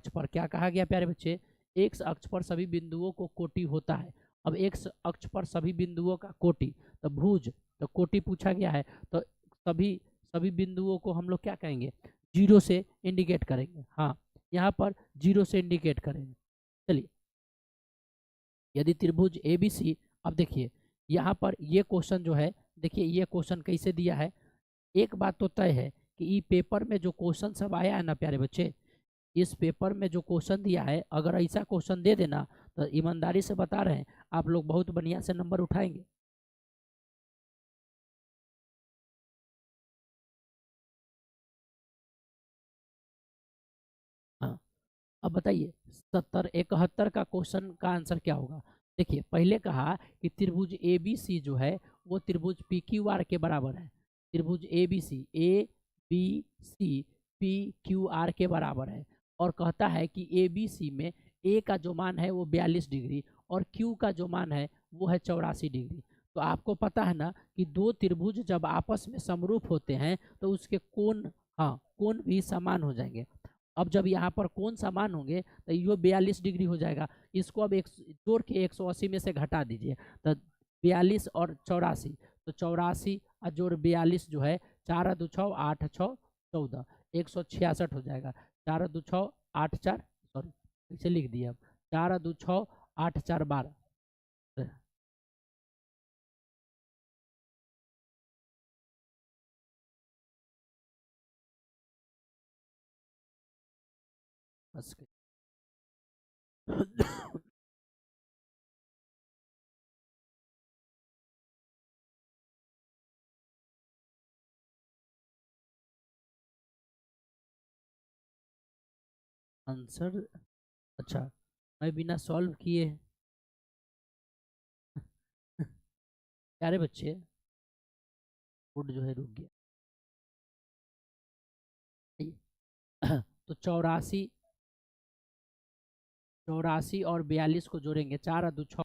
पर क्या कहा गया प्यारे बच्चे, एक्स अक्ष पर सभी बिंदुओं को कोटि होता है। अब एक्स अक्ष पर सभी बिंदुओं का कोटि, तो भुज, तो कोटि पूछा गया है, तो सभी सभी बिंदुओं को हम लोग क्या कहेंगे, जीरो से इंडिकेट करेंगे। हाँ, यहाँ पर जीरो से इंडिकेट करेंगे। चलिए, यदि त्रिभुज ए बी सी, अब देखिए यहाँ पर ये क्वेश्चन जो है, देखिए ये क्वेश्चन कैसे दिया है। एक बात तो तय है कि ये पेपर में जो क्वेश्चन सब आया है ना प्यारे बच्चे, इस पेपर में जो क्वेश्चन दिया है, अगर ऐसा क्वेश्चन दे देना तो ईमानदारी से बता रहे हैं आप लोग बहुत बढ़िया से नंबर उठाएंगे। हाँ, अब बताइए 70 71 का क्वेश्चन का आंसर क्या होगा। देखिए पहले कहा कि त्रिभुज ए बी सी जो है वो त्रिभुज पी क्यू आर के बराबर है। त्रिभुज A B C P Q R के बराबर है, और कहता है कि ए बी सी में ए का जो मान है वो 42 डिग्री और क्यू का जो मान है वो है 84 डिग्री। तो आपको पता है ना कि दो त्रिभुज जब आपस में समरूप होते हैं तो उसके कोण, हाँ कोण भी समान हो जाएंगे। अब जब यहाँ पर कोण समान होंगे तो ये 42 डिग्री हो जाएगा। इसको अब एक जोड़ के 180 में से घटा दीजिए, तो 42 और 84, तो 84 और जोड़ 42 जो है, 4 2 6 8 6 14, 166 हो जाएगा। 4 2 6 8 4, सॉरी इसे लिख दिए, अब 4 2 6 8 4 12। बस आंसर, अच्छा मैं बिना सॉल्व किए प्यारे बच्चे, फुट जो है रुक गया। तो 84 और 42 को जोड़ेंगे, 4 2 6।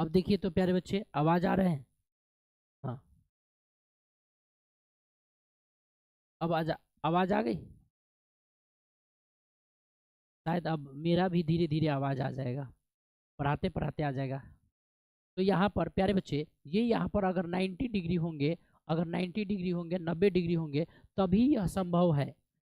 अब देखिए तो प्यारे बच्चे आवाज आ रहे हैं। हाँ, आवाज आ गई। शायद अब मेरा भी धीरे धीरे आवाज आ जाएगा, पढ़ाते पढ़ाते आ जाएगा। तो यहाँ पर प्यारे बच्चे ये यहाँ पर अगर 90 डिग्री होंगे, अगर 90 डिग्री होंगे, 90 डिग्री होंगे, तभी यह संभव है।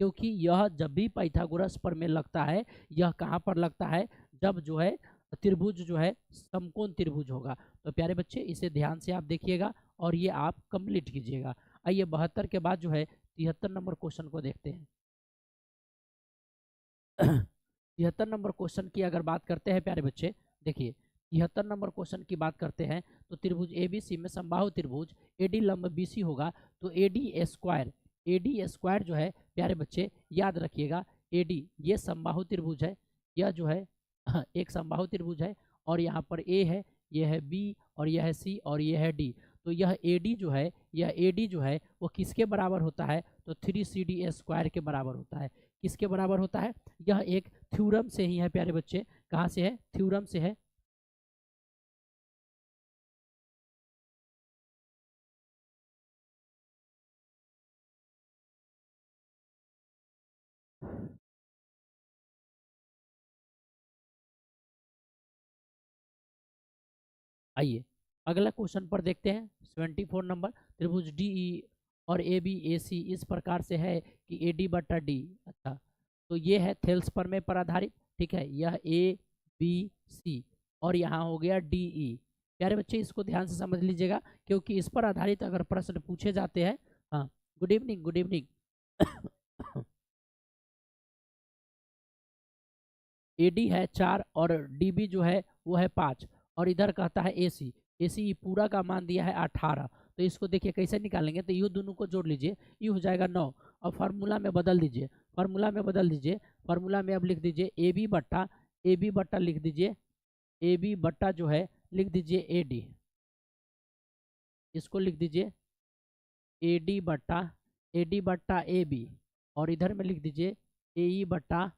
क्योंकि यह जब भी पाइथागोरस प्रमेय लगता है, यह कहाँ पर लगता है, जब जो है त्रिभुज जो है समकोण त्रिभुज होगा। तो प्यारे बच्चे इसे ध्यान से आप देखिएगा और ये आप कंप्लीट कीजिएगा। आइए 72 के बाद जो है 73 नंबर क्वेश्चन को देखते हैं। 73 नंबर क्वेश्चन की अगर बात करते हैं प्यारे बच्चे, देखिए 73 नंबर क्वेश्चन की बात करते हैं तो त्रिभुज एबीसी में समबाहु त्रिभुज एडी लंब बीसी होगा, तो एडी स्क्वायर जो है प्यारे बच्चे याद रखिएगा, एडी ये समबाहु त्रिभुज है, यह जो है एक समबाहु त्रिभुज है, और यहाँ पर ए है, यह है बी, और यह है सी, और यह है डी। तो यह एडी जो है, यह एडी जो है वो किसके बराबर होता है, तो 3CD स्क्वायर के बराबर होता है। किसके बराबर होता है, यह एक थ्योरम से ही है प्यारे बच्चे। कहाँ से है, थ्योरम से है। आइए अगला क्वेश्चन पर देखते हैं। 74 नंबर, त्रिभुज डी और ए बी ए सी इस प्रकार से है कि ए डी बटा डी। अच्छा, तो ये है थेल्स प्रमेय पर आधारित, ठीक है, यह ए बी सी और यहाँ हो गया डी ई। प्यारे बच्चे इसको ध्यान से समझ लीजिएगा, क्योंकि इस पर आधारित अगर प्रश्न पूछे जाते हैं। हाँ, good evening, good evening. A D है 4 और डी बी जो है वो है 5, और इधर कहता है ए सी पूरा का मान दिया है 18। तो इसको देखिए कैसे निकालेंगे, तो यू दोनों को जोड़ लीजिए, यू हो जाएगा 9, और फार्मूला में बदल दीजिए, फार्मूला में अब लिख दीजिए ए बी बट्टा लिख दीजिए, ए बी बट्टा जो है लिख दीजिए ए डी, इसको लिख दीजिए ए डी बट्टा ए बी, और इधर में लिख दीजिए ए ई बट्टा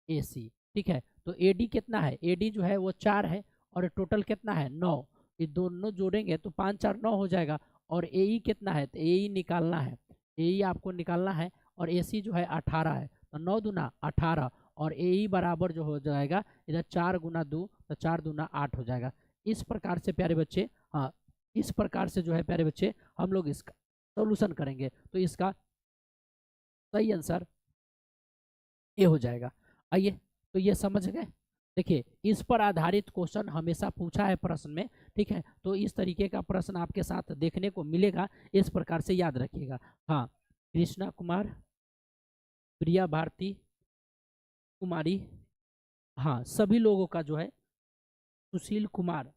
ए सी। ठीक है, तो ए डी कितना है, ए डी जो है वो 4 है, और टोटल कितना है 9। ये दोनों जोड़ेंगे तो 5 4 9 हो जाएगा। और ए ई कितना है, तो ए ई निकालना है, ए ई आपको निकालना है, और ए सी जो है 18 है, तो 9 दूना 18, और ए ई बराबर जो हो जाएगा इधर 4 गुना 2, तो 4 दूना 8 हो जाएगा। इस प्रकार से प्यारे बच्चे, हाँ इस प्रकार से जो है प्यारे बच्चे हम लोग इसका सोल्यूशन करेंगे, तो इसका सही आंसर ए हो जाएगा। आइए, तो ये समझ गए। देखिए इस पर आधारित क्वेश्चन हमेशा पूछा है प्रश्न में, ठीक है, तो इस तरीके का प्रश्न आपके साथ देखने को मिलेगा, इस प्रकार से याद रखिएगा। हाँ, कृष्णा कुमार, प्रिया भारती कुमारी, हाँ सभी लोगों का जो है, सुशील कुमार,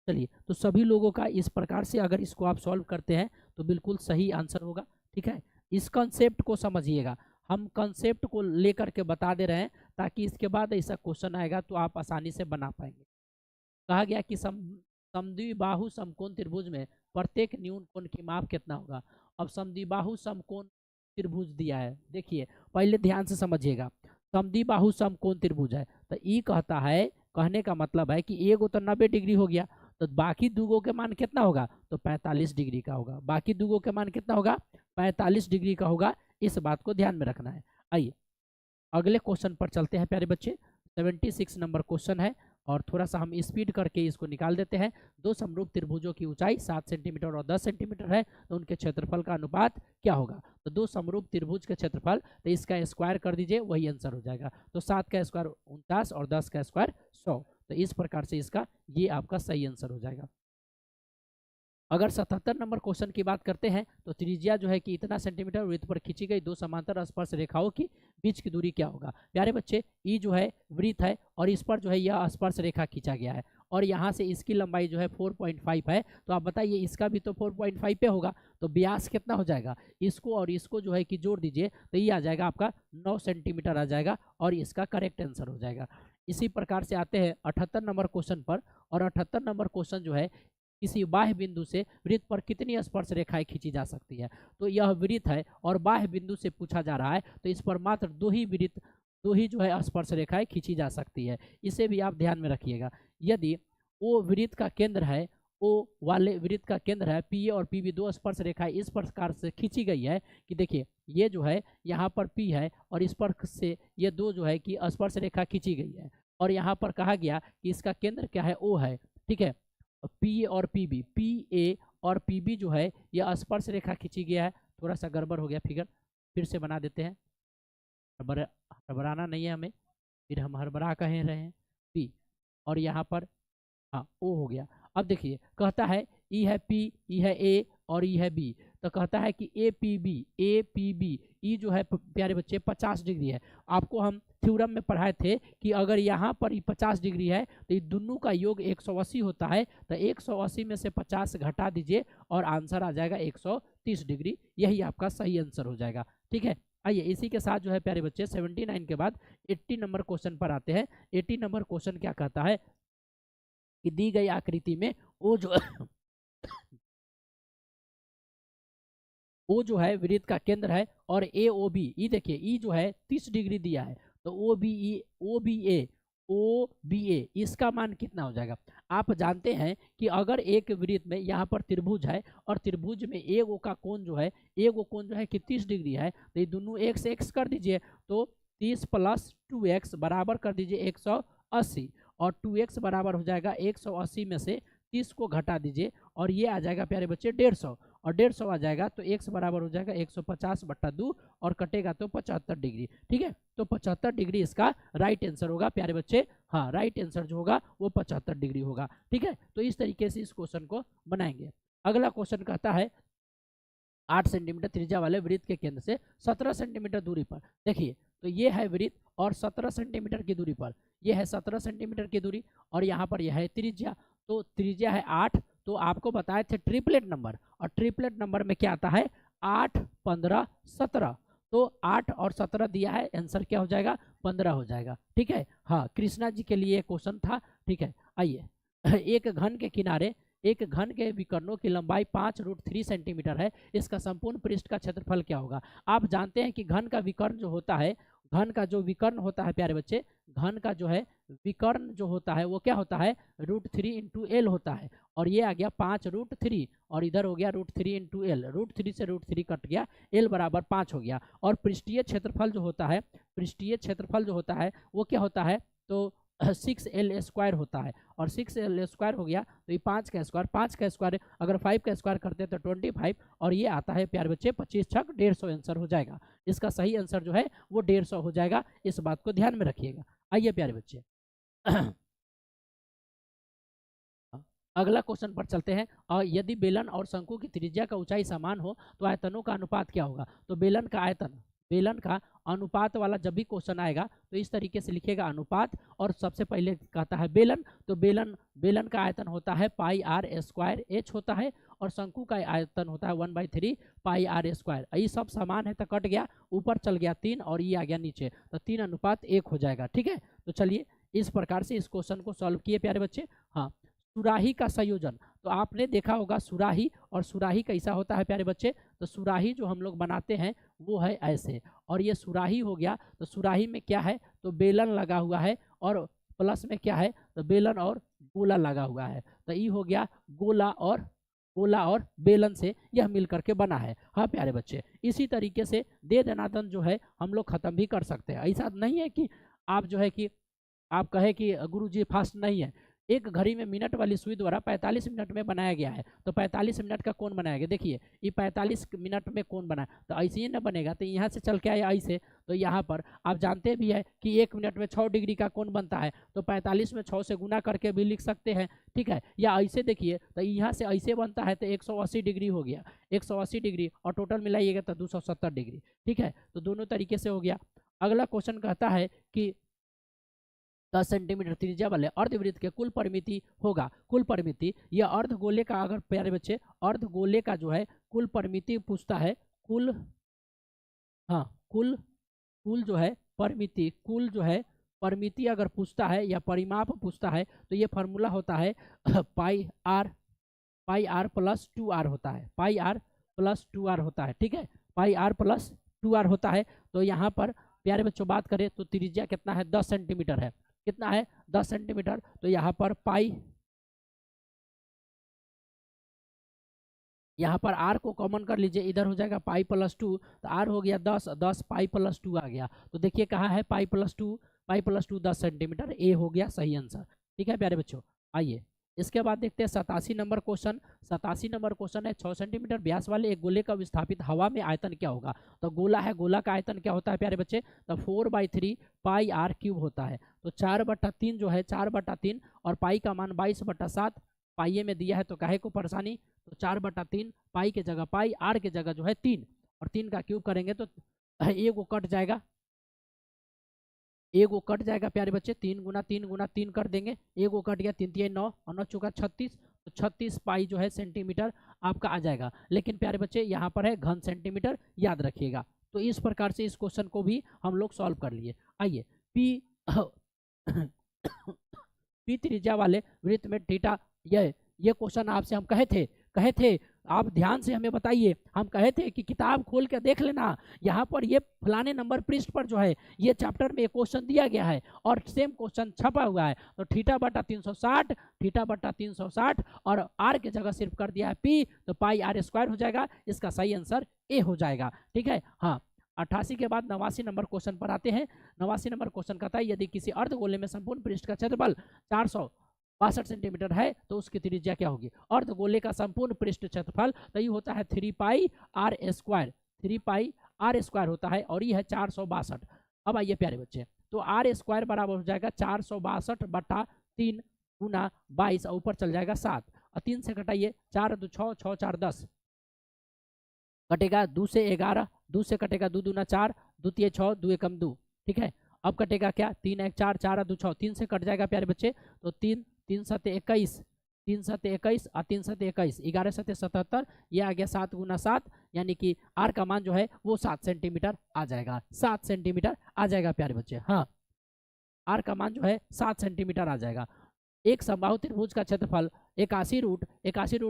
चलिए तो सभी लोगों का इस प्रकार से अगर इसको आप सॉल्व करते हैं तो बिल्कुल सही आंसर होगा। ठीक है, इस कॉन्सेप्ट को समझिएगा, हम कॉन्सेप्ट को लेकर के बता दे रहे हैं, ताकि इसके बाद ऐसा क्वेश्चन आएगा तो आप आसानी से बना पाएंगे। कहा गया कि समद्विबाहु समकोण त्रिभुज में प्रत्येक न्यून कोण की माप कितना होगा। अब समद्विबाहु समकोण त्रिभुज दिया है, देखिए पहले ध्यान से समझिएगा, समद्विबाहु समकोण त्रिभुज है, तो ई कहता है, कहने का मतलब है कि एगो तो 90 डिग्री हो गया, तो बाकी दूगों के मान कितना होगा, तो 45 डिग्री का होगा, बाकी दूगों के मान कितना होगा, 45 डिग्री का होगा। इस बात को ध्यान में रखना है। आइए अगले क्वेश्चन पर चलते हैं प्यारे बच्चे। 76 नंबर क्वेश्चन है, और थोड़ा सा हम स्पीड करके इसको निकाल देते हैं। दो समरूप त्रिभुजों की ऊंचाई 7 सेंटीमीटर और 10 सेंटीमीटर है, तो उनके क्षेत्रफल का अनुपात क्या होगा। तो दो समरूप त्रिभुज के क्षेत्रफल, तो इसका स्क्वायर कर दीजिए, वही आंसर हो जाएगा। तो 7 का स्क्वायर 49 और 10 का स्क्वायर 100, तो इस प्रकार से इसका ये आपका सही आंसर हो जाएगा। अगर 77 नंबर क्वेश्चन की बात करते हैं, तो त्रिज्या जो है कि इतना सेंटीमीटर वृत्त पर खींची गई दो समांतर स्पर्श रेखाओं की बीच की दूरी क्या होगा। प्यारे बच्चे ई जो है वृत्त है, और इस पर जो है यह स्पर्श रेखा खींचा गया है, और यहाँ से इसकी लंबाई जो है 4.5 है, तो आप बताइए इसका भी तो 4.5 पे होगा, तो व्यास कितना हो जाएगा, इसको और इसको जो है कि जोड़ दीजिए, तो ये आ जाएगा आपका 9 सेंटीमीटर आ जाएगा, और इसका करेक्ट आंसर हो जाएगा। इसी प्रकार से आते हैं 78 नंबर क्वेश्चन पर, और 78 नंबर क्वेश्चन जो है किसी बाह्य बिंदु से वृत्त पर कितनी स्पर्श रेखाएं खींची जा सकती है। तो यह वृत्त है और बाह्य बिंदु से पूछा जा रहा है, तो इस पर मात्र दो ही जो है स्पर्श रेखाएं खींची जा सकती है, इसे भी आप ध्यान में रखिएगा। यदि ओ वृत्त का केंद्र है, ओ वाले वृत्त का केंद्र है, पी ए और पी बी दो स्पर्श रेखा इस प्रकार से खींची गई है कि देखिए ये जो है यहाँ पर पी है और इस पर से ये दो जो है कि स्पर्श रेखा खींची गई है, और यहाँ पर कहा गया कि इसका केंद्र क्या है, ओ है। ठीक है, पी ए और पी बी, पी ए और पी बी जो है यह स्पर्श रेखा खींची गया है। थोड़ा सा गड़बड़ हो गया फिगर, फिर से बना देते हैं, हड़बड़ाना नहीं है हमें, फिर हम हड़बड़ा कह रहे हैं पी, और यहाँ पर हाँ ओ हो गया। अब देखिए कहता है ई है पी, ई है ए और ई है बी, तो कहता है कि ए पी बी, ई जो है प्यारे बच्चे 50 डिग्री है। आपको हम थ्योरम में पढ़ाए थे कि अगर यहाँ पर 50 डिग्री है तो ये दोनों का योग 180 होता है, तो 180 में से 50 घटा दीजिए और आंसर आ जाएगा 130 डिग्री। यही आपका सही आंसर हो जाएगा। ठीक है, आइए इसी के साथ जो है प्यारे बच्चे 79 के बाद 80 नंबर क्वेश्चन पर आते हैं। 80 नंबर क्वेश्चन क्या कहता है कि दी गई आकृति में ओ जो ओ जो है वृत्त का केंद्र है और ए ओ बी, ई देखिए ई जो है 30 डिग्री दिया है, तो ओ बी ए इसका मान कितना हो जाएगा। आप जानते हैं कि अगर एक वृत्त में यहाँ पर त्रिभुज है और त्रिभुज में ए ओ का कोण जो है, ए ओ कोण जो है कि 30 डिग्री है, तो ये दोनों एक्स एक्स कर दीजिए, तो 30 + 2x बराबर कर दीजिए 180, और 2x बराबर हो जाएगा 180 में से 30 को घटा दीजिए और ये आ जाएगा प्यारे बच्चे 150, और 150 आ जाएगा तो x बराबर हो जाएगा 150/2 और कटेगा तो 75 डिग्री। ठीक है, तो 75 डिग्री इसका राइट आंसर होगा प्यारे बच्चे। हाँ, राइट आंसर जो होगा वो 75 डिग्री होगा। ठीक है, तो इस तरीके से इस क्वेश्चन को बनाएंगे। अगला क्वेश्चन कहता है 8 सेंटीमीटर त्रिज्या वाले वृत्त के केंद्र से 17 सेंटीमीटर दूरी पर, देखिए तो ये है वृत्त और 17 सेंटीमीटर की दूरी पर, ये है 17 सेंटीमीटर की दूरी और यहाँ पर यह है त्रिज्या, तो त्रिज्या है 8। तो आपको बताए थे ट्रिपलेट नंबर, और ट्रिपलेट नंबर में क्या आता है 8, 15, 17, तो 8 और 17 दिया है, आंसर क्या हो जाएगा 15 हो जाएगा। ठीक है, हाँ कृष्णा जी के लिए क्वेश्चन था। ठीक है, आइए एक घन के किनारे एक घन के विकर्णों की लंबाई 5√3 सेंटीमीटर है, इसका संपूर्ण पृष्ठ का क्षेत्रफल क्या होगा। आप जानते हैं कि घन का विकर्ण जो होता है, घन का जो विकर्ण होता है प्यारे बच्चे, घन का जो है विकर्ण जो होता है वो क्या होता है √3 × L होता है, और ये आ गया 5√3 और इधर हो गया √3 × L, √3 से √3 कट गया, L बराबर 5 हो गया। और पृष्ठीय क्षेत्रफल जो होता है, पृष्ठीय क्षेत्रफल जो होता है वो क्या होता है, तो 6L² होता है, और 6L² हो गया तो ये 5 का स्क्वायर, 5 का स्क्वायर अगर 5 का स्क्वायर करते हैं तो 25, और ये आता है प्यारे बच्चे 25 × 6 150 आंसर हो जाएगा। इसका सही आंसर जो है वो 150 हो जाएगा, इस बात को ध्यान में रखिएगा। आइए प्यारे बच्चे अगला क्वेश्चन पर चलते हैं। और यदि बेलन और शंकु की त्रिज्या का ऊंचाई समान हो तो आयतनों का अनुपात क्या होगा। तो बेलन का आयतन, बेलन का अनुपात वाला जब भी क्वेश्चन आएगा तो इस तरीके से लिखेगा अनुपात, और सबसे पहले कहता है बेलन, तो बेलन का आयतन होता है πr² होता है, और शंकु का आयतन होता है 1/3 πr²। ये सब समान है तो कट गया, ऊपर चल गया 3 और ये आ गया नीचे, तो 3:1 हो जाएगा। ठीक है, तो चलिए इस प्रकार से इस क्वेश्चन को सॉल्व किए प्यारे बच्चे। हाँ, सुराही का संयोजन, तो आपने देखा होगा सुराही, और सुराही कैसा होता है प्यारे बच्चे, तो सुराही जो हम लोग बनाते हैं वो है ऐसे, और ये सुराही हो गया, तो सुराही में क्या है तो बेलन लगा हुआ है, और प्लस में क्या है तो बेलन और गोला लगा हुआ है, तो ये हो गया गोला और बेलन से यह मिल करके बना है। हाँ प्यारे बच्चे, इसी तरीके से दे दनादन जो है हम लोग खत्म भी कर सकते हैं। ऐसा नहीं है कि आप जो है कि आप कहे कि गुरुजी फास्ट नहीं है, एक घड़ी में मिनट वाली सुई द्वारा 45 मिनट में बनाया गया है, तो 45 मिनट का कौन बनाया गया, देखिए ये 45 मिनट में कौन बना, तो ऐसे ही ना बनेगा, तो यहाँ से चल के आया ऐसे, तो यहाँ पर आप जानते भी है कि 1 मिनट में 6 डिग्री का कौन बनता है, तो 45 में 6 से गुना करके भी लिख सकते हैं। ठीक है, या ऐसे देखिए तो यहाँ से ऐसे बनता है तो 180 डिग्री हो गया, 180 डिग्री और टोटल मिलाइएगा तो 270 डिग्री। ठीक है, तो दोनों तरीके से हो गया। अगला क्वेश्चन कहता है कि 10 सेंटीमीटर त्रिज्या वाले अर्धवृत्त के कुल परिमिति होगा। कुल परिमिति, यह अर्धगोले का, अगर प्यारे बच्चे अर्धगोले का जो है कुल परिमिति पूछता है, कुल, हाँ कुल जो है परिमिति, कुल जो है परिमिति अगर पूछता है या परिमाप पूछता है तो ये फार्मूला होता है πr + 2r होता है, πr + 2r होता है। ठीक है, πr + 2r होता है। तो यहाँ पर प्यारे बच्चों बात करें तो त्रिज्या कितना है 10 सेंटीमीटर है, कितना है 10 सेंटीमीटर, तो यहाँ पर पाई यहाँ पर r को कॉमन कर लीजिए, इधर हो जाएगा पाई प्लस 2, तो r हो गया 10, 10 पाई प्लस 2 आ गया। तो देखिए कहाँ है पाई प्लस 2, 10 सेंटीमीटर, ए हो गया सही आंसर। ठीक है प्यारे बच्चों, आइए इसके बाद देखते हैं 87 नंबर क्वेश्चन। 87 नंबर क्वेश्चन है 6 सेंटीमीटर व्यास वाले एक गोले का विस्थापित हवा में आयतन क्या होगा। तो गोला है, गोला का आयतन क्या होता है प्यारे बच्चे, तो 4/3 पाई आर क्यूब होता है। तो 4/3 जो है 4/3 और पाई का मान 22/7 पाइये में दिया है, तो काहे को परेशानी, तो 4/3 पाई के जगह पाई, आर के जगह जो है 3, और 3 का क्यूब करेंगे तो एक को कट जाएगा, एक वो कट जाएगा प्यारे बच्चे, 3 कर देंगे, एक वो कट गया, 3 3 9 और 9 चौका 36, तो 36 पाई जो है सेंटीमीटर आपका आ जाएगा। लेकिन प्यारे बच्चे यहाँ पर है घन सेंटीमीटर, याद रखिएगा। तो इस प्रकार से इस क्वेश्चन को भी हम लोग सॉल्व कर लिए। आइए पी पी त्रिज्या वाले वृत्त में थीटा, ये क्वेश्चन आपसे हम कहे थे आप ध्यान से हमें बताइए, हम कहे थे कि किताब खोल के देख लेना, यहाँ पर ये फलाने नंबर पृष्ठ पर जो है ये चैप्टर में क्वेश्चन दिया गया है और सेम क्वेश्चन छपा हुआ है। तो थीटा/360 और आर के जगह सिर्फ कर दिया है पी, तो पाई आर स्क्वायर हो जाएगा, इसका सही आंसर ए हो जाएगा। ठीक है, हाँ 88 के बाद 89 नंबर क्वेश्चन पर आते हैं। 89 नंबर क्वेश्चन कहता है यदि किसी अर्धगोले में संपूर्ण पृष्ठ का क्षेत्रफल 462 सेंटीमीटर है तो उसकी त्रिज्या क्या होगी। अर्धगोले का संपूर्ण पृष्ठ क्षेत्रफल तो ये होता है 3 pi R square, 3 pi R square होता है और ये है 462। अब आइए प्यारे बच्चे, तो आर स्क्वायर बराबर हो जाएगा 462/3 गुना 22 और ऊपर चल जाएगा 7 और 3 से घटाइए, 4 2 6 6 4 10 कटेगा, 2 से 11, 2 से कटेगा 2 दूना 4, 2 3 6, 2 1 2। ठीक है, अब कटेगा क्या, 3 1 4, 4 2 6, 3 से कट जाएगा प्यारे बच्चे, तो 3 3 7 21, 3 7 21 और 3 7 21, 11 7 77, ये आ गया 7 गुना 7, यानी कि आर का मान जो है वो 7 सेंटीमीटर आ जाएगा, 7 सेंटीमीटर आ जाएगा प्यारे बच्चे। हाँ, आर का मान जो है 7 सेंटीमीटर आ जाएगा। एक समबाहु त्रिभुज का क्षेत्रफल 81 रूट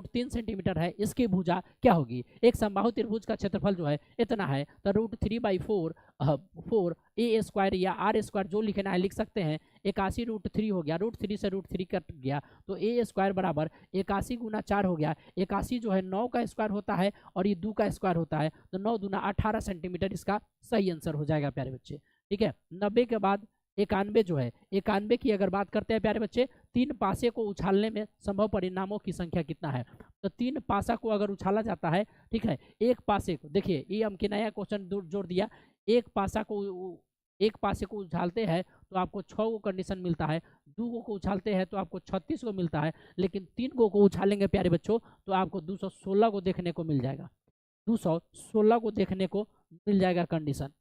3 सेंटीमीटर है, इसकी भुजा क्या होगी। एक समबाहु त्रिभुज का क्षेत्रफल जो है इतना है, तो √3/4 ए स्क्वायर या आर स्क्वायर जो लिखना है लिख सकते हैं। 81√3 हो गया, √3 से √3 कट गया, तो ए स्क्वायर बराबर 81 गुना 4 हो गया। 81 जो है 9 का स्क्वायर होता है और ये 2 का स्क्वायर होता है, तो 9 दूना 18 सेंटीमीटर इसका सही आंसर हो जाएगा प्यारे बच्चे। ठीक है, 90 के बाद 91 जो है, 91 की अगर बात करते हैं प्यारे बच्चे, 3 पासे को उछालने में संभव परिणामों की संख्या कितना है। तो 3 पासा को अगर उछाला जाता है, ठीक है, एक पासे को देखिए, ये हमके नया क्वेश्चन जोड़ दिया, एक पासे को उछालते हैं तो आपको 6 को कंडीशन मिलता है, 2 को उछालते हैं तो आपको 36 को मिलता है, लेकिन 3 को उछालेंगे प्यारे बच्चों तो आपको 216 को देखने को मिल जाएगा, 216 को देखने को मिल जाएगा कंडीशन।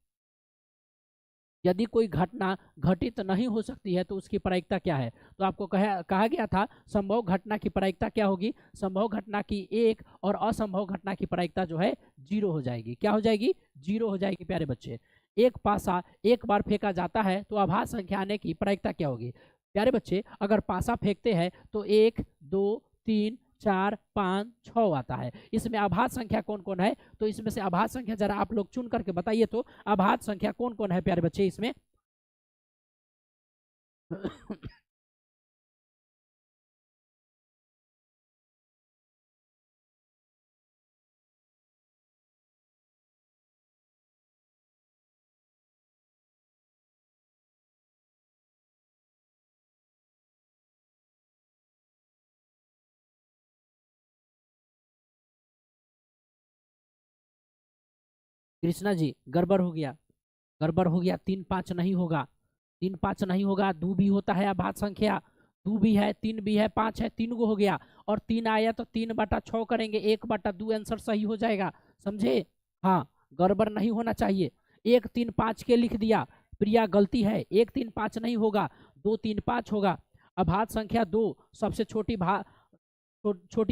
यदि कोई घटना घटित नहीं हो सकती है तो उसकी प्रायिकता क्या है। तो आपको कहा गया था संभव घटना की प्रायिकता क्या होगी, संभव घटना की 1 और असंभव घटना की प्रायिकता जो है 0 हो जाएगी। क्या हो जाएगी, 0 हो जाएगी प्यारे बच्चे। एक पासा एक बार फेंका जाता है तो आभास संख्या आने की प्रायिकता क्या होगी। प्यारे बच्चे, अगर पासा फेंकते हैं तो 1 2 3 4 5 6 आता है, इसमें आभास संख्या कौन कौन है, तो इसमें से आभास संख्या जरा आप लोग चुन करके बताइए, तो आभास संख्या कौन कौन है प्यारे बच्चे इसमें। कृष्णा जी, गड़बड़ हो गया, गड़बड़ हो गया, 3 5 नहीं होगा, 3 5 नहीं होगा, 2 भी होता है आभास संख्या, 2 भी है, 3 भी है, 5 है, 3 को हो गया, और 3 आया तो 3/6 करेंगे, 1/2 आंसर सही हो जाएगा, समझे। हाँ, गड़बड़ नहीं होना चाहिए। 1 3 5 के लिख दिया, प्रिया गलती है, 1 3 5 नहीं होगा, 2 3 5 होगा। आभास संख्या 2 सबसे छोटी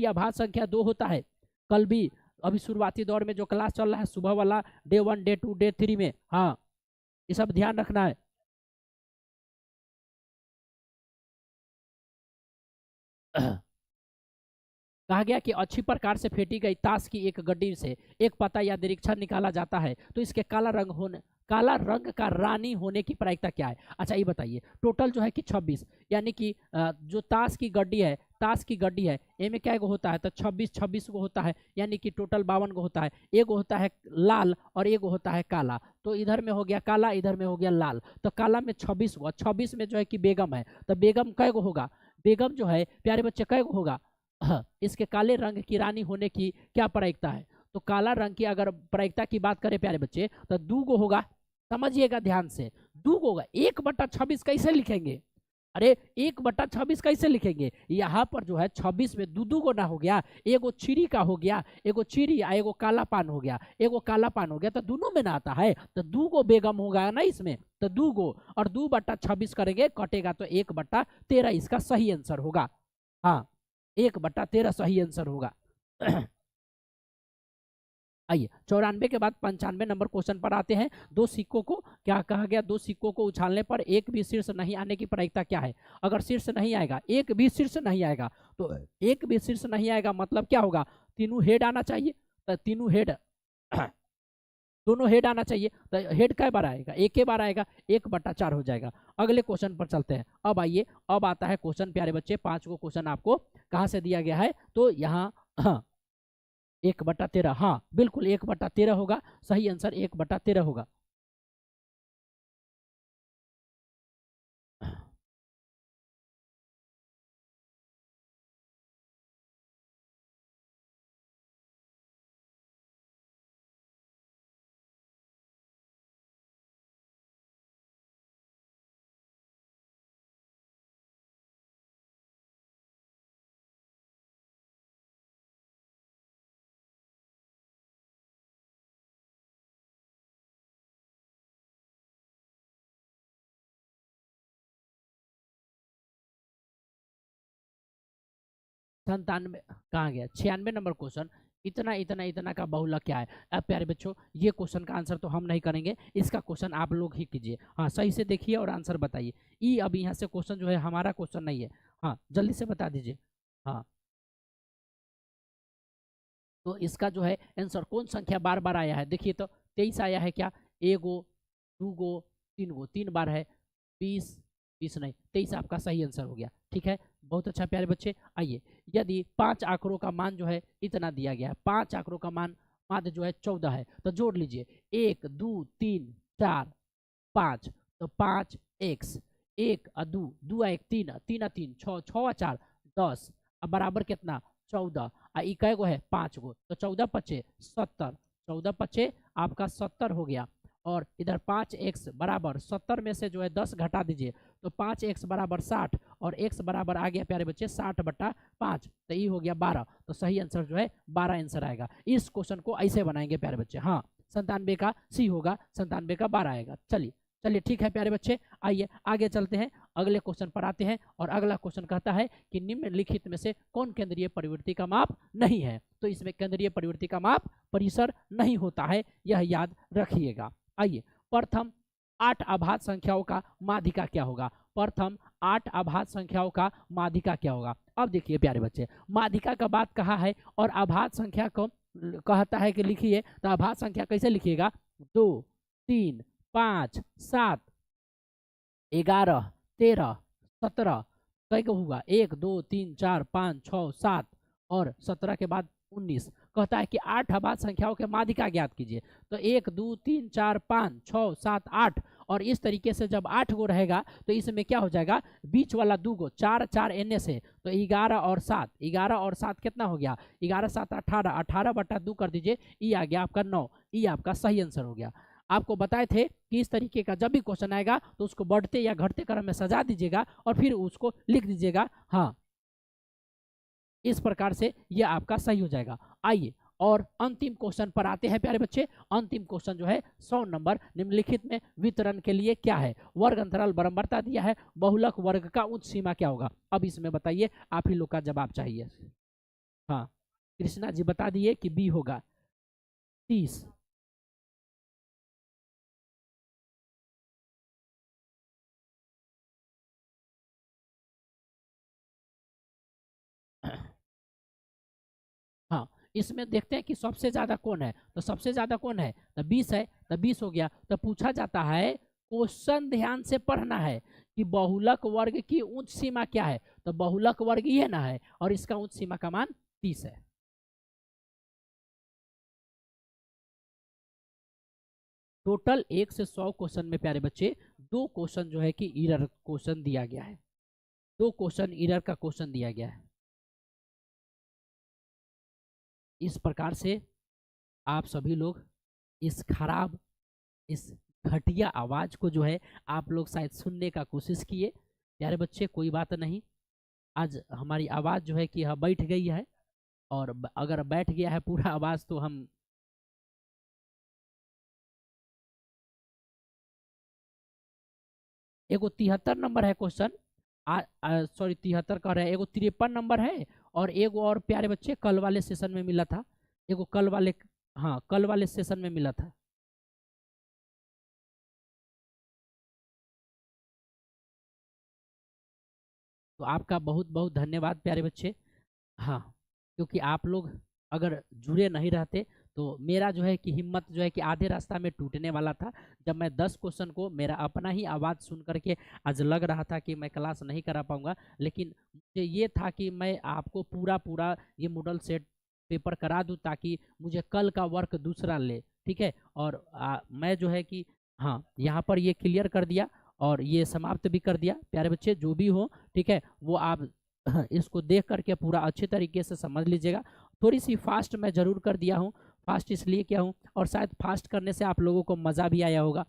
आभास संख्या 2 होता है। कल भी अभी शुरुआती दौर में जो क्लास चल रहा है सुबह वाला, डे 1 डे 2 डे 3 में, हाँ ये सब ध्यान रखना है। कहा गया कि अच्छी प्रकार से फेंटी गई ताश की एक गड्डी से एक पता या निरीक्षण निकाला जाता है, तो इसके काला रंग का रानी होने की प्रायिकता क्या है? अच्छा ये बताइए, टोटल जो है कि 26, यानी कि जो ताश की गड्डी है, ताश की गड्डी है, ए में क्या एगो होता है? तो 26 26 गो होता है, यानी कि टोटल 52 गो होता है। एगो होता है लाल और एगो होता है काला, तो इधर में हो गया काला, इधर में हो गया लाल। तो काला में 26 गो, 26 में जो है कि बेगम है, तो बेगम कै गो होगा? बेगम जो है प्यारे बच्चे कै गो होगा? इसके काले रंग की रानी होने की क्या प्रायिकता है? तो काला रंग की अगर प्रायिकता की बात करें प्यारे बच्चे, तो 2 गो होगा। समझिएगा ध्यान से, 2 गो होगा। 1/26 कैसे लिखेंगे? अरे 1/26 कैसे लिखेंगे? यहाँ पर जो है 26 में दू दू गो ना हो गया, एगो चिरी का हो गया, एगो चिरी आ एगो काला पान हो गया, एगो काला पान हो गया, तो दोनों में ना आता है, तो 2 गो बेगम होगा ना इसमें, तो 2 गो और 2/26 करेंगे, कटेगा तो 1/13 इसका सही आंसर होगा। हाँ, 1/13 सही आंसर होगा। आइए 94 के बाद 95 नंबर क्वेश्चन पर आते हैं। दो सिक्कों को क्या कहा गया? दो सिक्कों को उछालने पर एक भी शीर्ष नहीं आने की प्रायिकता क्या है? अगर शीर्ष नहीं आएगा, एक भी शीर्ष नहीं आएगा, तो एक भी शीर्ष नहीं आएगा मतलब क्या होगा? तीनों हेड आना चाहिए, तो तीनों हेड दोनों हेड आना चाहिए, तो हेड कै बार आएगा? एक के बार आएगा, 1/4 हो जाएगा। अगले क्वेश्चन पर चलते हैं। अब आइए, अब आता है क्वेश्चन प्यारे बच्चे, 5 को क्वेश्चन आपको कहाँ से दिया गया है? तो यहाँ 1/13, हाँ बिल्कुल 1/13 होगा, सही आंसर 1/13 होगा। संतानवे कहाँ गया? 96 नंबर क्वेश्चन, इतना इतना इतना का बहुलक क्या है? अब प्यारे बच्चों, ये क्वेश्चन का आंसर तो हम नहीं करेंगे, इसका क्वेश्चन आप लोग ही कीजिए। हाँ सही से देखिए और आंसर बताइए। ई अब यहाँ से क्वेश्चन जो है हमारा क्वेश्चन नहीं है। हाँ जल्दी से बता दीजिए। हाँ, तो इसका जो है आंसर कौन संख्या बार बार आया है? देखिए तो 23 आया है क्या? एगो, 2 गो, 3 गो, 3 बार है। 20, 20 नहीं, 23 आपका सही आंसर हो गया। ठीक है, बहुत अच्छा प्यारे बच्चे। आइए, यदि 5 आंकड़ों का मान जो है इतना दिया गया है, 5 आंकड़ों का मान माध्य जो है 14 है, तो जोड़ लीजिए 1 2 3 4 5, तो 5x, 1 और 2, 2 1 3, 3 3 6, 6 4 10, अब बराबर कितना? 14। आ ई कै गो है? 5 गो, तो 14 पचे 70, 14 पचे आपका 70 हो गया। और इधर 5x बराबर 70 में से जो है 10 घटा दीजिए, तो 5x बराबर 60, और x बराबर आ गया प्यारे बच्चे 60/5, तो ये हो गया 12, तो सही आंसर जो है 12 आंसर आएगा। इस क्वेश्चन को ऐसे बनाएंगे प्यारे बच्चे। हाँ, 97 का सी होगा, 97 का 12 आएगा। चलिए चलिए ठीक है प्यारे बच्चे, आइए आगे चलते हैं, अगले क्वेश्चन पर आते हैं। और अगला क्वेश्चन कहता है कि निम्नलिखित में से कौन केंद्रीय परिवृत्ति का माप नहीं है? तो इसमें केंद्रीय परिवृत्ति का माप परिसर नहीं होता है, यह याद रखिएगा। आइए, प्रथम 8 अभाज्य संख्याओं का माध्यिका क्या होगा? प्रथम 8 अभाज्य संख्याओं का माध्यिका क्या होगा? अब देखिए प्यारे बच्चे, माध्यिका का बात कहा है और अभाज्य संख्या को कहता है कि लिखिए, तो अभाज्य संख्या कैसे लिखिएगा? 2 3 5 7 11 13 17, कई को होगा? 1 2 3 4 5 6 7 और 17 के बाद 19। कहता है कि 8 अभाज्य संख्याओं के माध्यिका ज्ञात कीजिए। तो 1 2 3 4 5 6 7 8, और इस तरीके से जब 8 गो रहेगा तो इसमें क्या हो जाएगा? बीच वाला 2 गो, 4 4 एने से, तो 11 और 7, 11 और 7 कितना हो गया? 11 7 18, 18/2 कर दीजिए, ये आ गया आपका 9, ये आपका सही आंसर हो गया। आपको बताए थे कि इस तरीके का जब भी क्वेश्चन आएगा तो उसको बढ़ते या घटते क्रम में सजा दीजिएगा और फिर उसको लिख दीजिएगा। हाँ, इस प्रकार से यह आपका सही हो जाएगा। आइए और अंतिम क्वेश्चन पर आते हैं प्यारे बच्चे। अंतिम क्वेश्चन जो है 100 नंबर, निम्नलिखित में वितरण के लिए क्या है? वर्ग अंतराल बराबरता दिया है, बहुलक वर्ग का उच्च सीमा क्या होगा? अब इसमें बताइए, आप ही लोग का जवाब चाहिए। हाँ, कृष्णा जी बता दिए कि बी होगा 30। हाँ, इसमें देखते हैं कि सबसे ज्यादा कौन है, तो सबसे ज्यादा कौन है, तो 20 है, तो 20 हो गया। तो पूछा जाता है, क्वेश्चन ध्यान से पढ़ना है कि बहुलक वर्ग की उच्च सीमा क्या है, तो बहुलक वर्ग ये ना है और इसका उच्च सीमा का मान 30 है। टोटल 1 से 100 क्वेश्चन में प्यारे बच्चे 2 क्वेश्चन जो है कि इरर क्वेश्चन दिया गया है, 2 क्वेश्चन इरर का क्वेश्चन दिया गया है। इस प्रकार से आप सभी लोग इस खराब, इस घटिया आवाज को जो है आप लोग शायद सुनने का कोशिश किए। प्यारे बच्चे कोई बात नहीं, आज हमारी आवाज जो है कि यह बैठ गई है, और अगर बैठ गया है पूरा आवाज तो हम एगो 73 नंबर है क्वेश्चन, सॉरी 73 कह रहे हैं, एगो 53 नंबर है, और एगो और प्यारे बच्चे कल वाले सेशन में मिला था, एगो कल वाले, हाँ कल वाले सेशन में मिला था। तो आपका बहुत बहुत धन्यवाद प्यारे बच्चे। हाँ, क्योंकि आप लोग अगर जुड़े नहीं रहते तो मेरा जो है कि हिम्मत जो है कि आधे रास्ता में टूटने वाला था। जब मैं 10 क्वेश्चन को मेरा अपना ही आवाज़ सुन करके आज लग रहा था कि मैं क्लास नहीं करा पाऊंगा, लेकिन मुझे ये था कि मैं आपको पूरा पूरा ये मॉडल सेट पेपर करा दूं ताकि मुझे कल का वर्क दूसरा ले, ठीक है। और मैं जो है कि हाँ यहाँ पर ये क्लियर कर दिया और ये समाप्त भी कर दिया। प्यारे बच्चे जो भी हो, ठीक है, वो आप इसको देख करके पूरा अच्छे तरीके से समझ लीजिएगा। थोड़ी सी फास्ट मैं जरूर कर दिया हूँ, फास्ट इसलिए किया हूँ, और शायद फास्ट करने से आप लोगों को मज़ा भी आया होगा।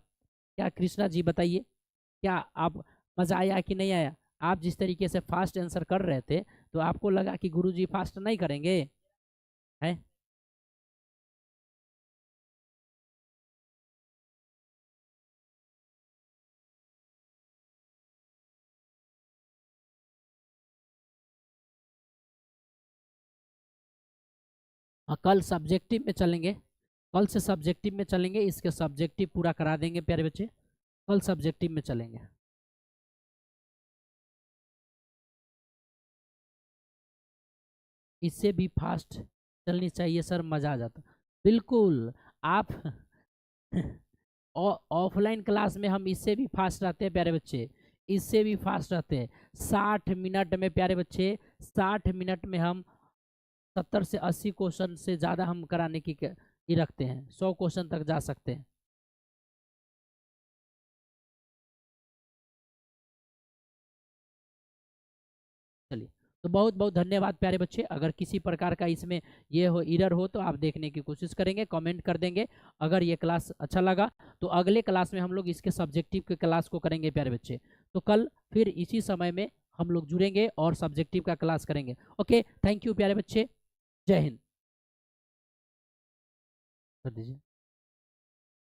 क्या कृष्णा जी बताइए, क्या आप मज़ा आया कि नहीं आया? आप जिस तरीके से फास्ट आंसर कर रहे थे तो आपको लगा कि गुरुजी फास्ट नहीं करेंगे, है? कल सब्जेक्टिव में चलेंगे, कल से सब्जेक्टिव में चलेंगे, इसके सब्जेक्टिव पूरा करा देंगे प्यारे बच्चे, कल सब्जेक्टिव में चलेंगे। इससे भी फास्ट चलनी चाहिए सर, मज़ा आ जाता। बिल्कुल, आप ऑफलाइन क्लास में हम इससे भी फास्ट रहते हैं प्यारे बच्चे, इससे भी फास्ट रहते हैं। 60 मिनट में प्यारे बच्चे, 60 मिनट में हम 70 से 80 क्वेश्चन से ज़्यादा हम कराने की ही रखते हैं, 100 क्वेश्चन तक जा सकते हैं। चलिए, तो बहुत बहुत धन्यवाद प्यारे बच्चे। अगर किसी प्रकार का इसमें ये हो, एरर हो, तो आप देखने की कोशिश करेंगे, कमेंट कर देंगे। अगर ये क्लास अच्छा लगा तो अगले क्लास में हम लोग इसके सब्जेक्टिव के क्लास को करेंगे प्यारे बच्चे। तो कल फिर इसी समय में हम लोग जुड़ेंगे और सब्जेक्टिव का क्लास करेंगे। ओके, थैंक यू प्यारे बच्चे, जय हिंद। कर दीजिए।